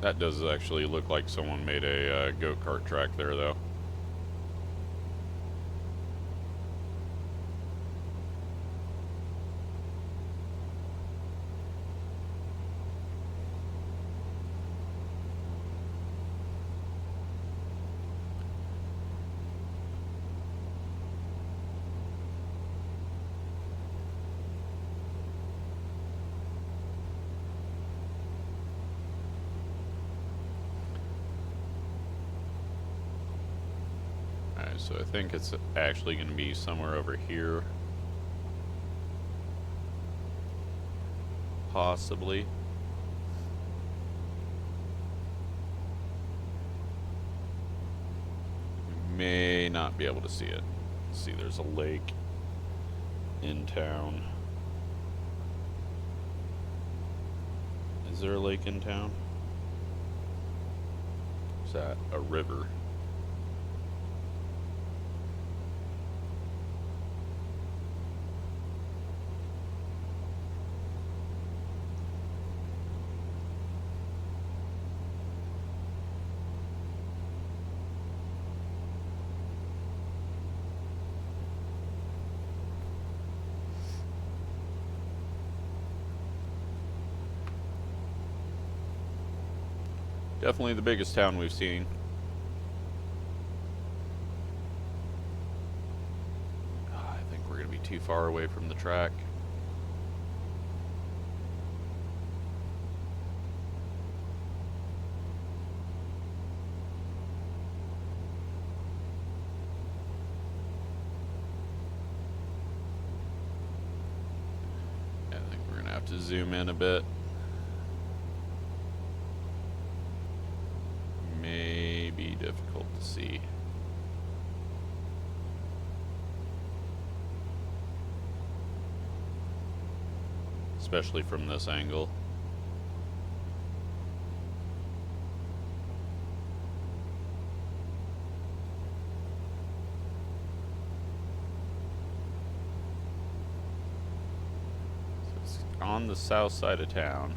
That does actually look like someone made a go-kart track there, though. So I think it's actually going to be somewhere over here. Possibly. May not be able to see it. See, there's a lake in town. Is there a lake in town? Is that a river? Definitely the biggest town we've seen. I think we're going to be too far away from the track. Yeah, I think we're going to have to zoom in a bit. May be difficult to see. Especially from this angle. So it's on the south side of town.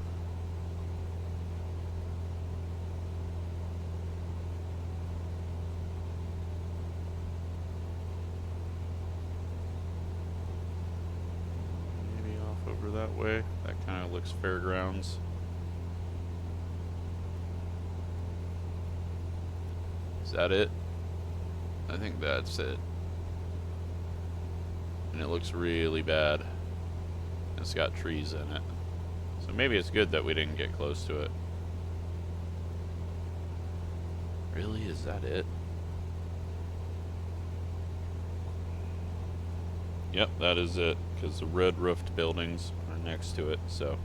That way. That kind of looks fairgrounds. Is that it? I think that's it. And it looks really bad. It's got trees in it. So maybe it's good that we didn't get close to it. Really? Is that it? Yep, that is it. Because the red roofed buildings are next to it, so.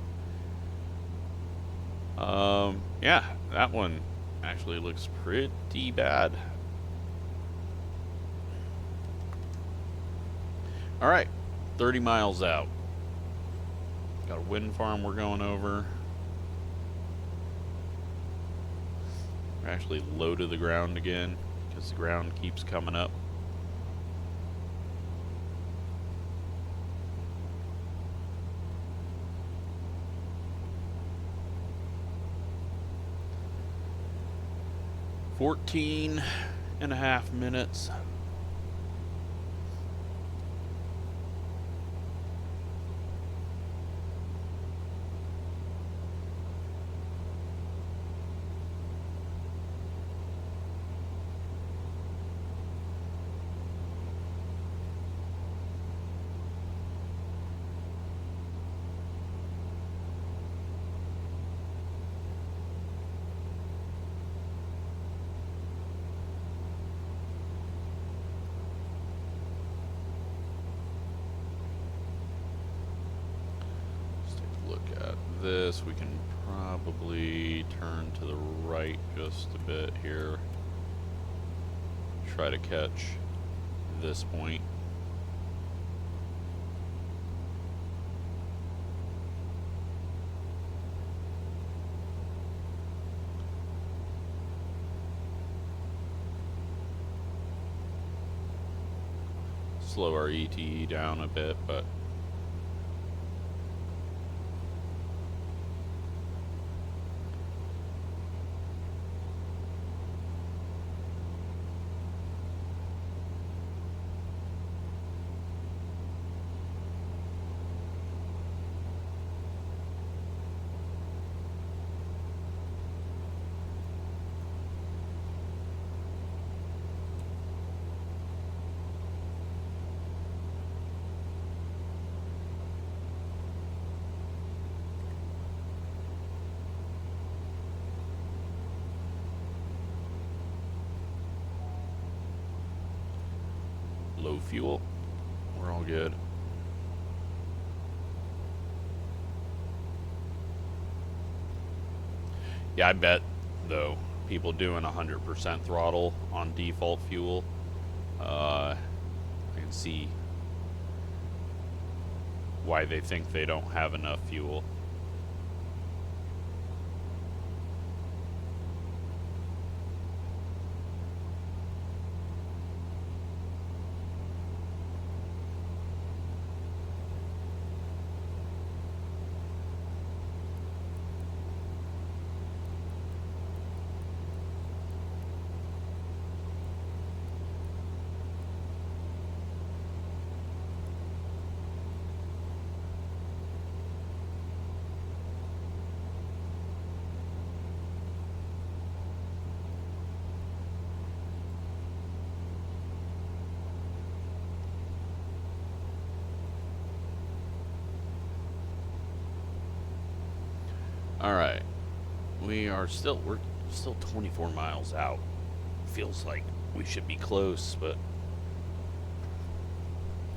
Yeah, that one actually looks pretty bad. Alright, 30 miles out. Got a wind farm we're going over. We're actually low to the ground again, because the ground keeps coming up. "14 and a half minutes. This, we can probably turn to the right just a bit here. Try to catch this point. Slow our ETE down a bit, but low fuel. We're all good. Yeah, I bet, though, people doing 100% throttle on default fuel, I can see why they think they don't have enough fuel. Alright. We're still 24 miles out. Feels like we should be close, but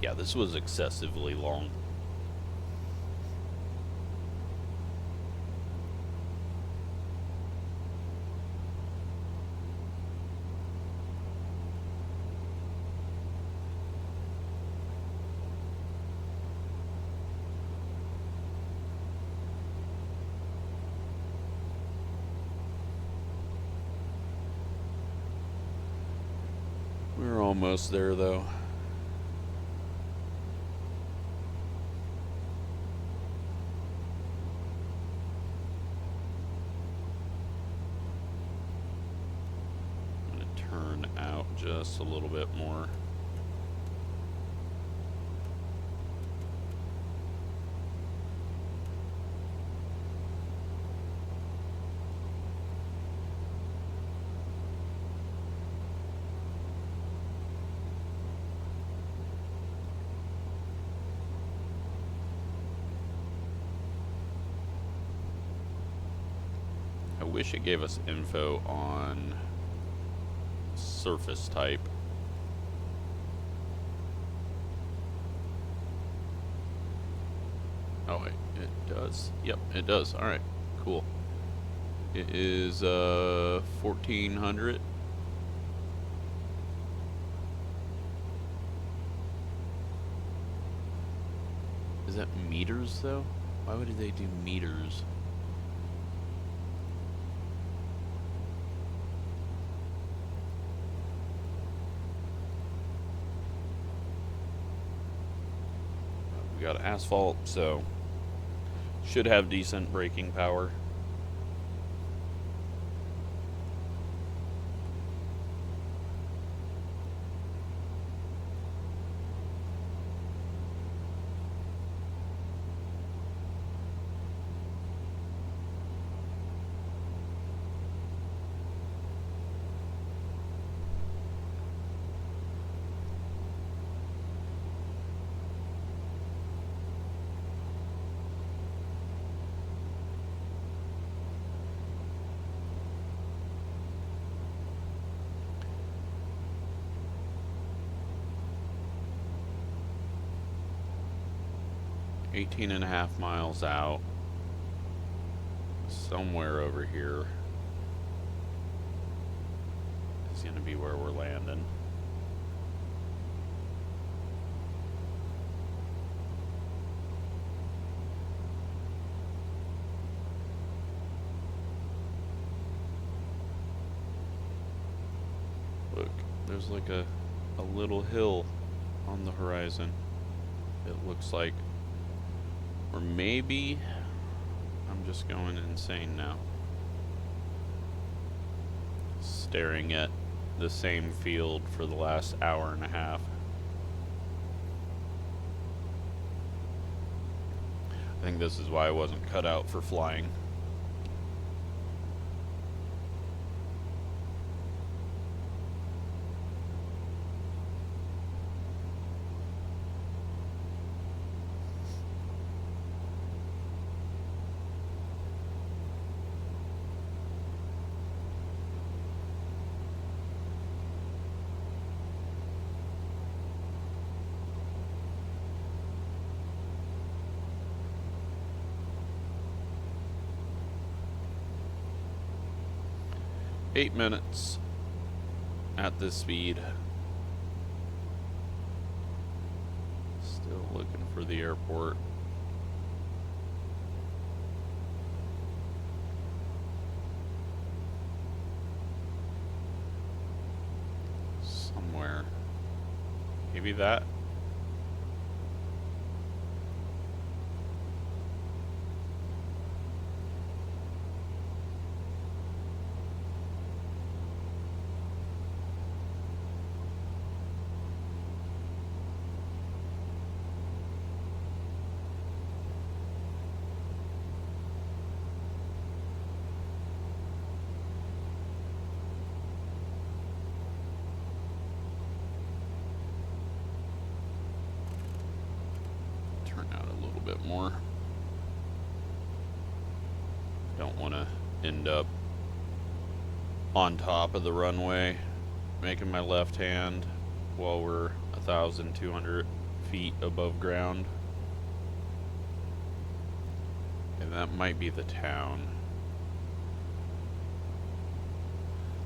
yeah, this was excessively long. We're almost there, though. I'm going to turn out just a little bit more. I wish it gave us info on surface type. Oh wait, it does. Yep, it does. All right, cool. It is 1400. Is that meters though? Why would they do meters? We got asphalt, so should have decent braking power. Eighteen and a half miles out, somewhere over here is going to be where we're landing. Look, there's like a little hill on the horizon, it looks like. Or maybe I'm just going insane now, staring at the same field for the last hour and a half. I think this is why I wasn't cut out for flying. Eight minutes at this speed. Still looking for the airport. Somewhere. Maybe that. More. Don't want to end up on top of the runway, making my left hand while we're 1,200 feet above ground. And that might be the town.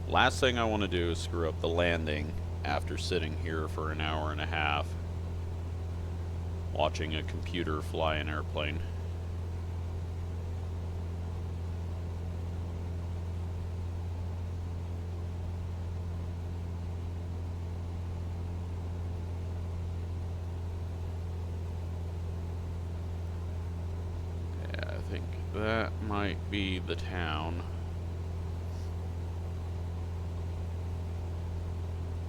Last thing I want to do is screw up the landing after sitting here for an hour and a half watching a computer fly an airplane. Yeah, I think that might be the town.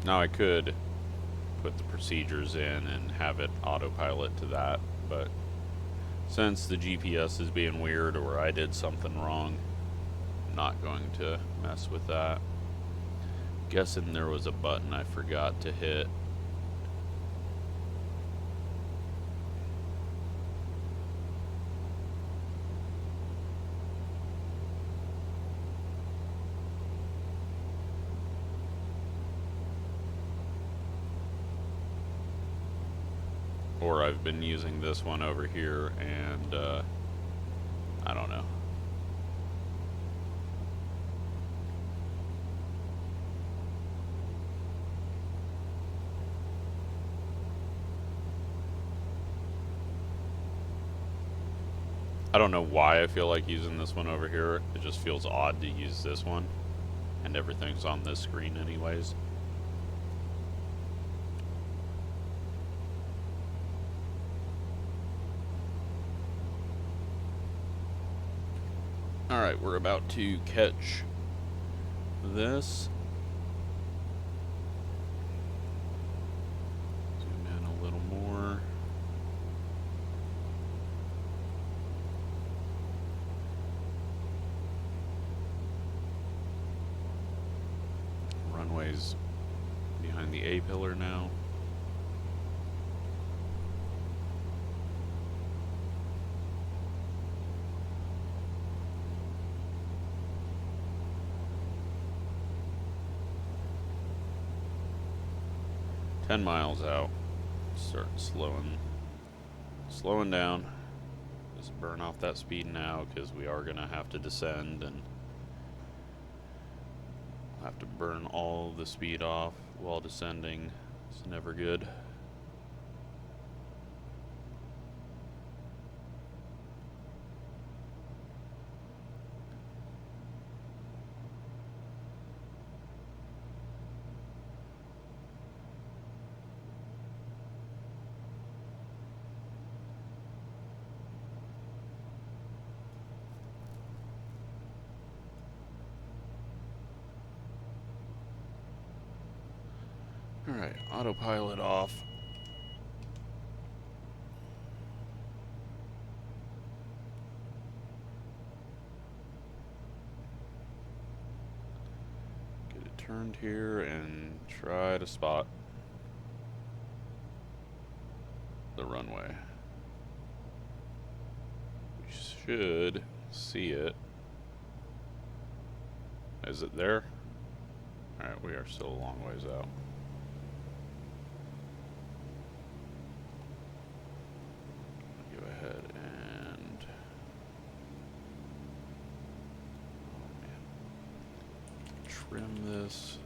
Now I could put the procedures in and have it autopilot to that, but since the GPS is being weird or I did something wrong, I'm not going to mess with that. Guessing there was a button I forgot to hit. Or I've been using this one over here and I don't know. I don't know why I feel like using this one over here. It just feels odd to use this one. And everything's on this screen anyways. Alright, we're about to catch this. Zoom in a little more. Runway's behind the A-pillar now. Ten miles out. Start slowing down. Just burn off that speed now because we are gonna have to descend and have to burn all the speed off while descending. It's never good. Alright, autopilot off. Get it turned here and try to spot the runway. We should see it. Is it there? Alright, we are still a long ways out. Ahead and oh man, trim this.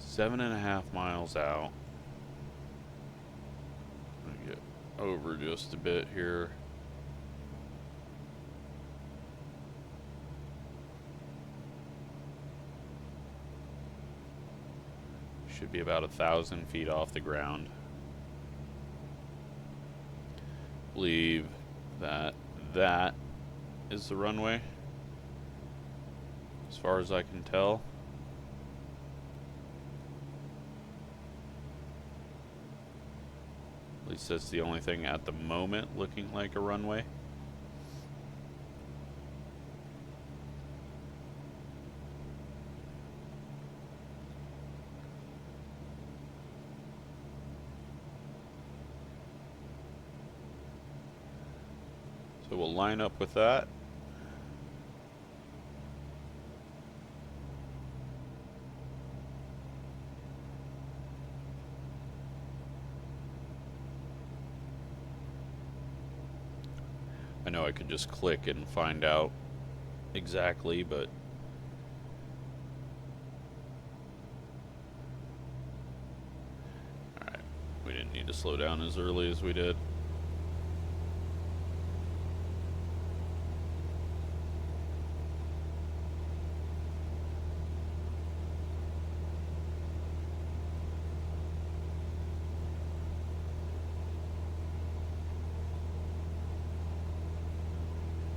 Seven and a half miles out. I'm gonna get over just a bit here. Should be about 1,000 feet off the ground. Believe that that is the runway, as far as I can tell. least that's the only thing at the moment looking like a runway. So we'll line up with that. I know I could just click and find out exactly, but alright, we didn't need to slow down as early as we did.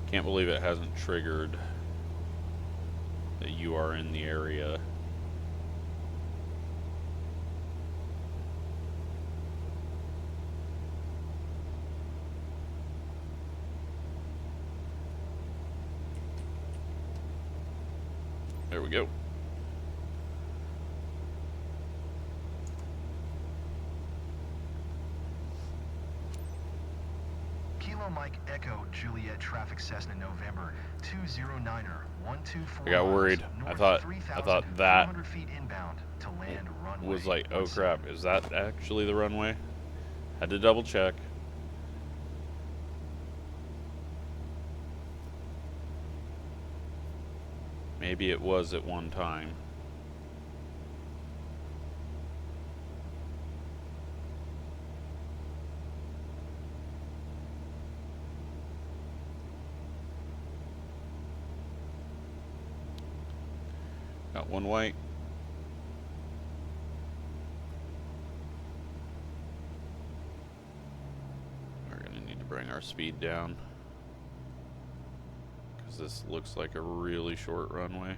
Can't believe it hasn't triggered that you are in the area. There we go. Kilo Mike Echo Juliet Traffic Cessna November 209er 124. I got worried. I thought that 3,400 feet inbound to land runway was like, oh 17. crap, is that actually the runway? Had to double check. Maybe it was at one time. Got one white. We're gonna need to bring our speed down, because this looks like a really short runway.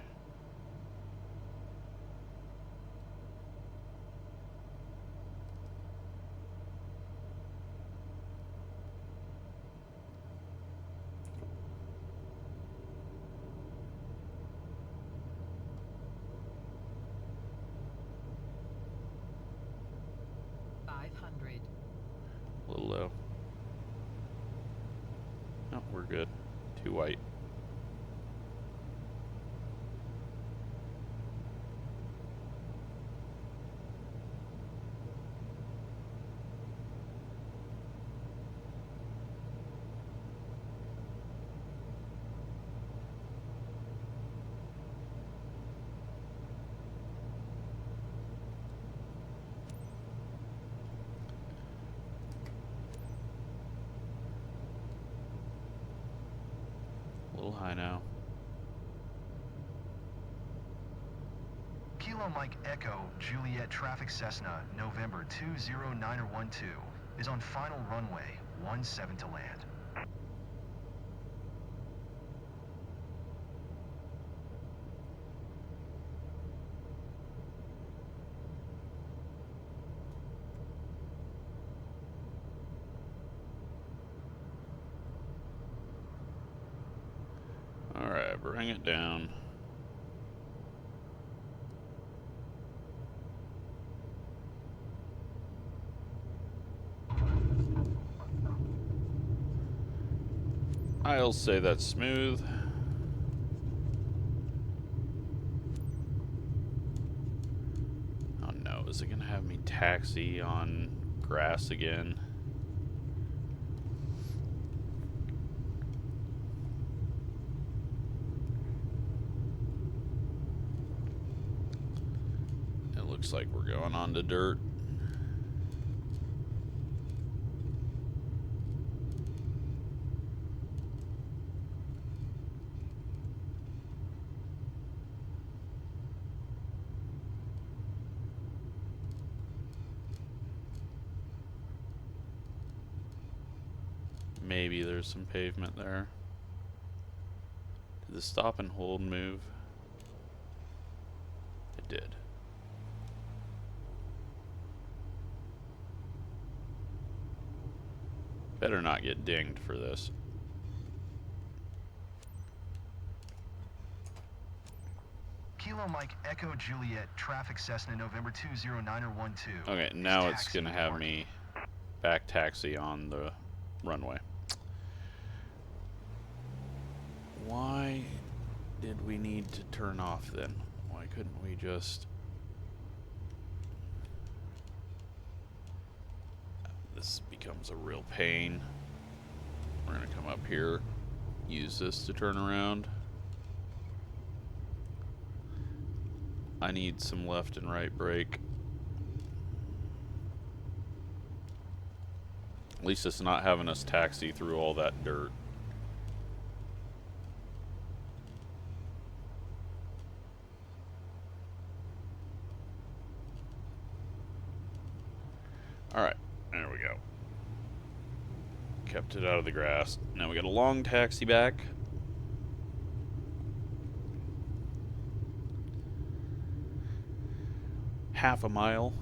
A little low. No, we're good. Too white. A little high now. Kilo Mike Echo Juliet Traffic Cessna November 209er 12 is on final runway 17 to land. Alright, bring it down. I'll say that's smooth. Oh no, is it gonna have me taxi on grass again? It looks like we're going on to dirt. Maybe there's some pavement there. Did the stop and hold move? It did. . Better not get dinged for this. Kilo Mike Echo Juliet Traffic Cessna November 209er12. Okay, now it's gonna have me back taxi on the runway. Why did we need to turn off then? Why couldn't we just... This becomes a real pain. We're gonna come up here, use this to turn around. I need some left and right brake. At least it's not having us taxi through all that dirt. Alright, there we go. Kept it out of the grass. Now we got a long taxi back. Half a mile.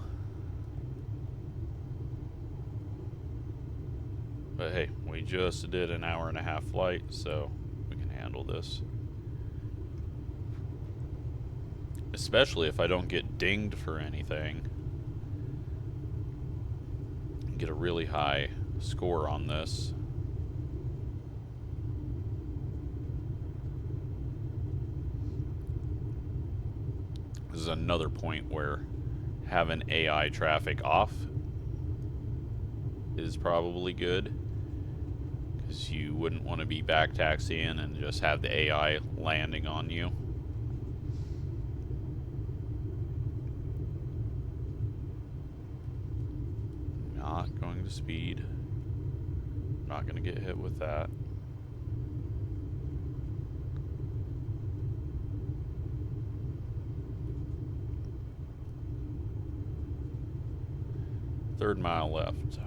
But hey, we just did an hour-and-a-half flight, so we can handle this. Especially if I don't get dinged for anything. Get a really high score on this. This is another point where having AI traffic off is probably good, because you wouldn't want to be back taxiing and just have the AI landing on you. Not going to speed. Not going to get hit with that. Third mile left.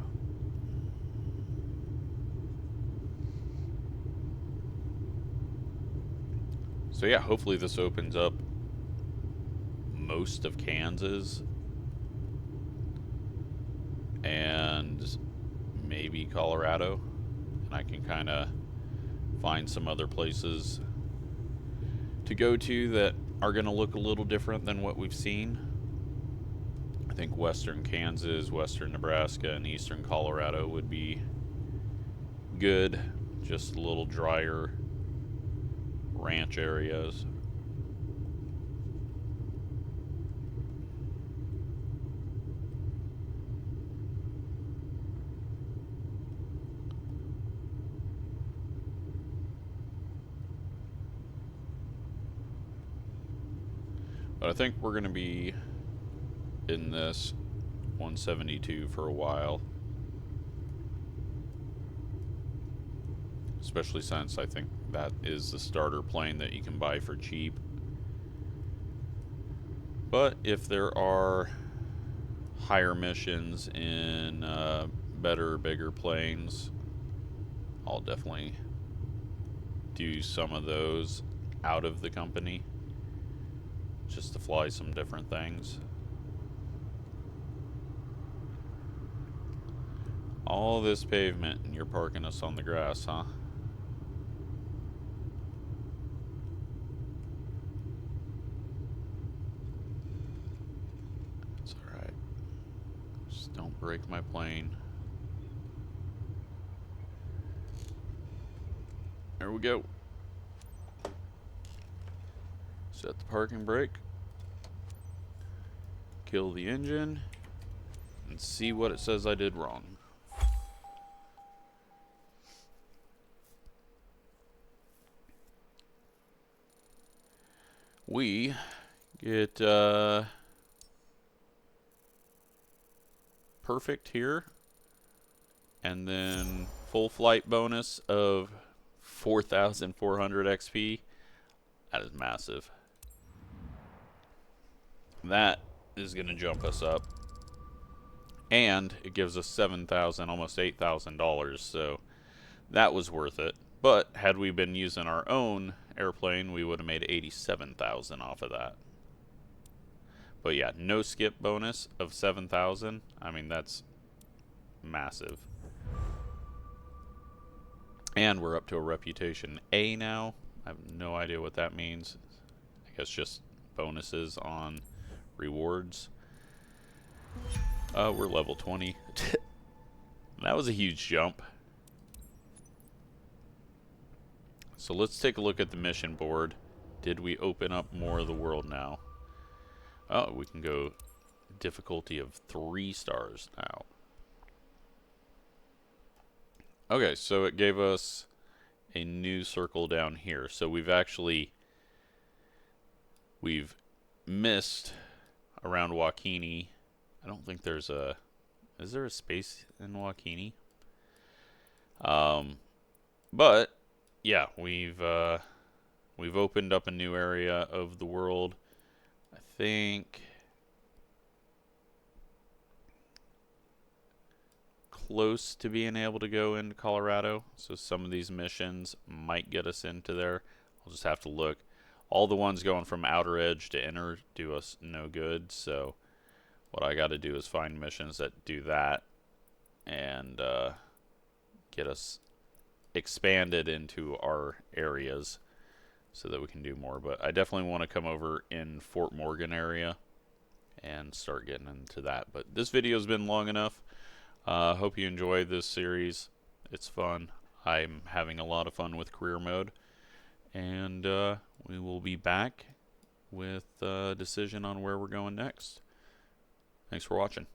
So yeah, hopefully this opens up most of Kansas and maybe Colorado, and I can kind of find some other places to go to that are going to look a little different than what we've seen. I think western Kansas, western Nebraska, and eastern Colorado would be good. Just a little drier ranch areas. But I think we're going to be in this 172 for a while. Especially since I think that is the starter plane that you can buy for cheap. But if there are higher missions in better, bigger planes, I'll definitely do some of those out of the company, just to fly some different things. All this pavement and you're parking us on the grass, huh? It's alright. Just don't break my plane. There we go. Set the parking brake. Kill the engine. And see what it says I did wrong. We get perfect here, and then full flight bonus of 4,400 XP. That is massive. That is going to jump us up, and it gives us $7,000, almost $8,000. So that was worth it. But had we been using our own airplane, we would have made 87,000 off of that. But yeah, no skip bonus of 7,000. I mean, that's massive. And we're up to a reputation A now. I have no idea what that means. I guess just bonuses on rewards. We're level 20. That was a huge jump. So let's take a look at the mission board. Did we open up more of the world now? Oh, we can go difficulty of 3 stars now. Okay, so it gave us a new circle down here. So we've missed around Wakini. I don't think there's a... Is there a space in Wakini? But yeah, we've opened up a new area of the world. I think close to being able to go into Colorado. So some of these missions might get us into there. I'll just have to look. All the ones going from outer edge to inner do us no good. So what I got to do is find missions that do that and get us expanded into our areas so that we can do more. But I definitely want to come over in Fort Morgan area and start getting into that. But this video has been long enough. Hope you enjoy this series. It's fun. I'm having a lot of fun with career mode. And we will be back with a decision on where we're going next. Thanks for watching.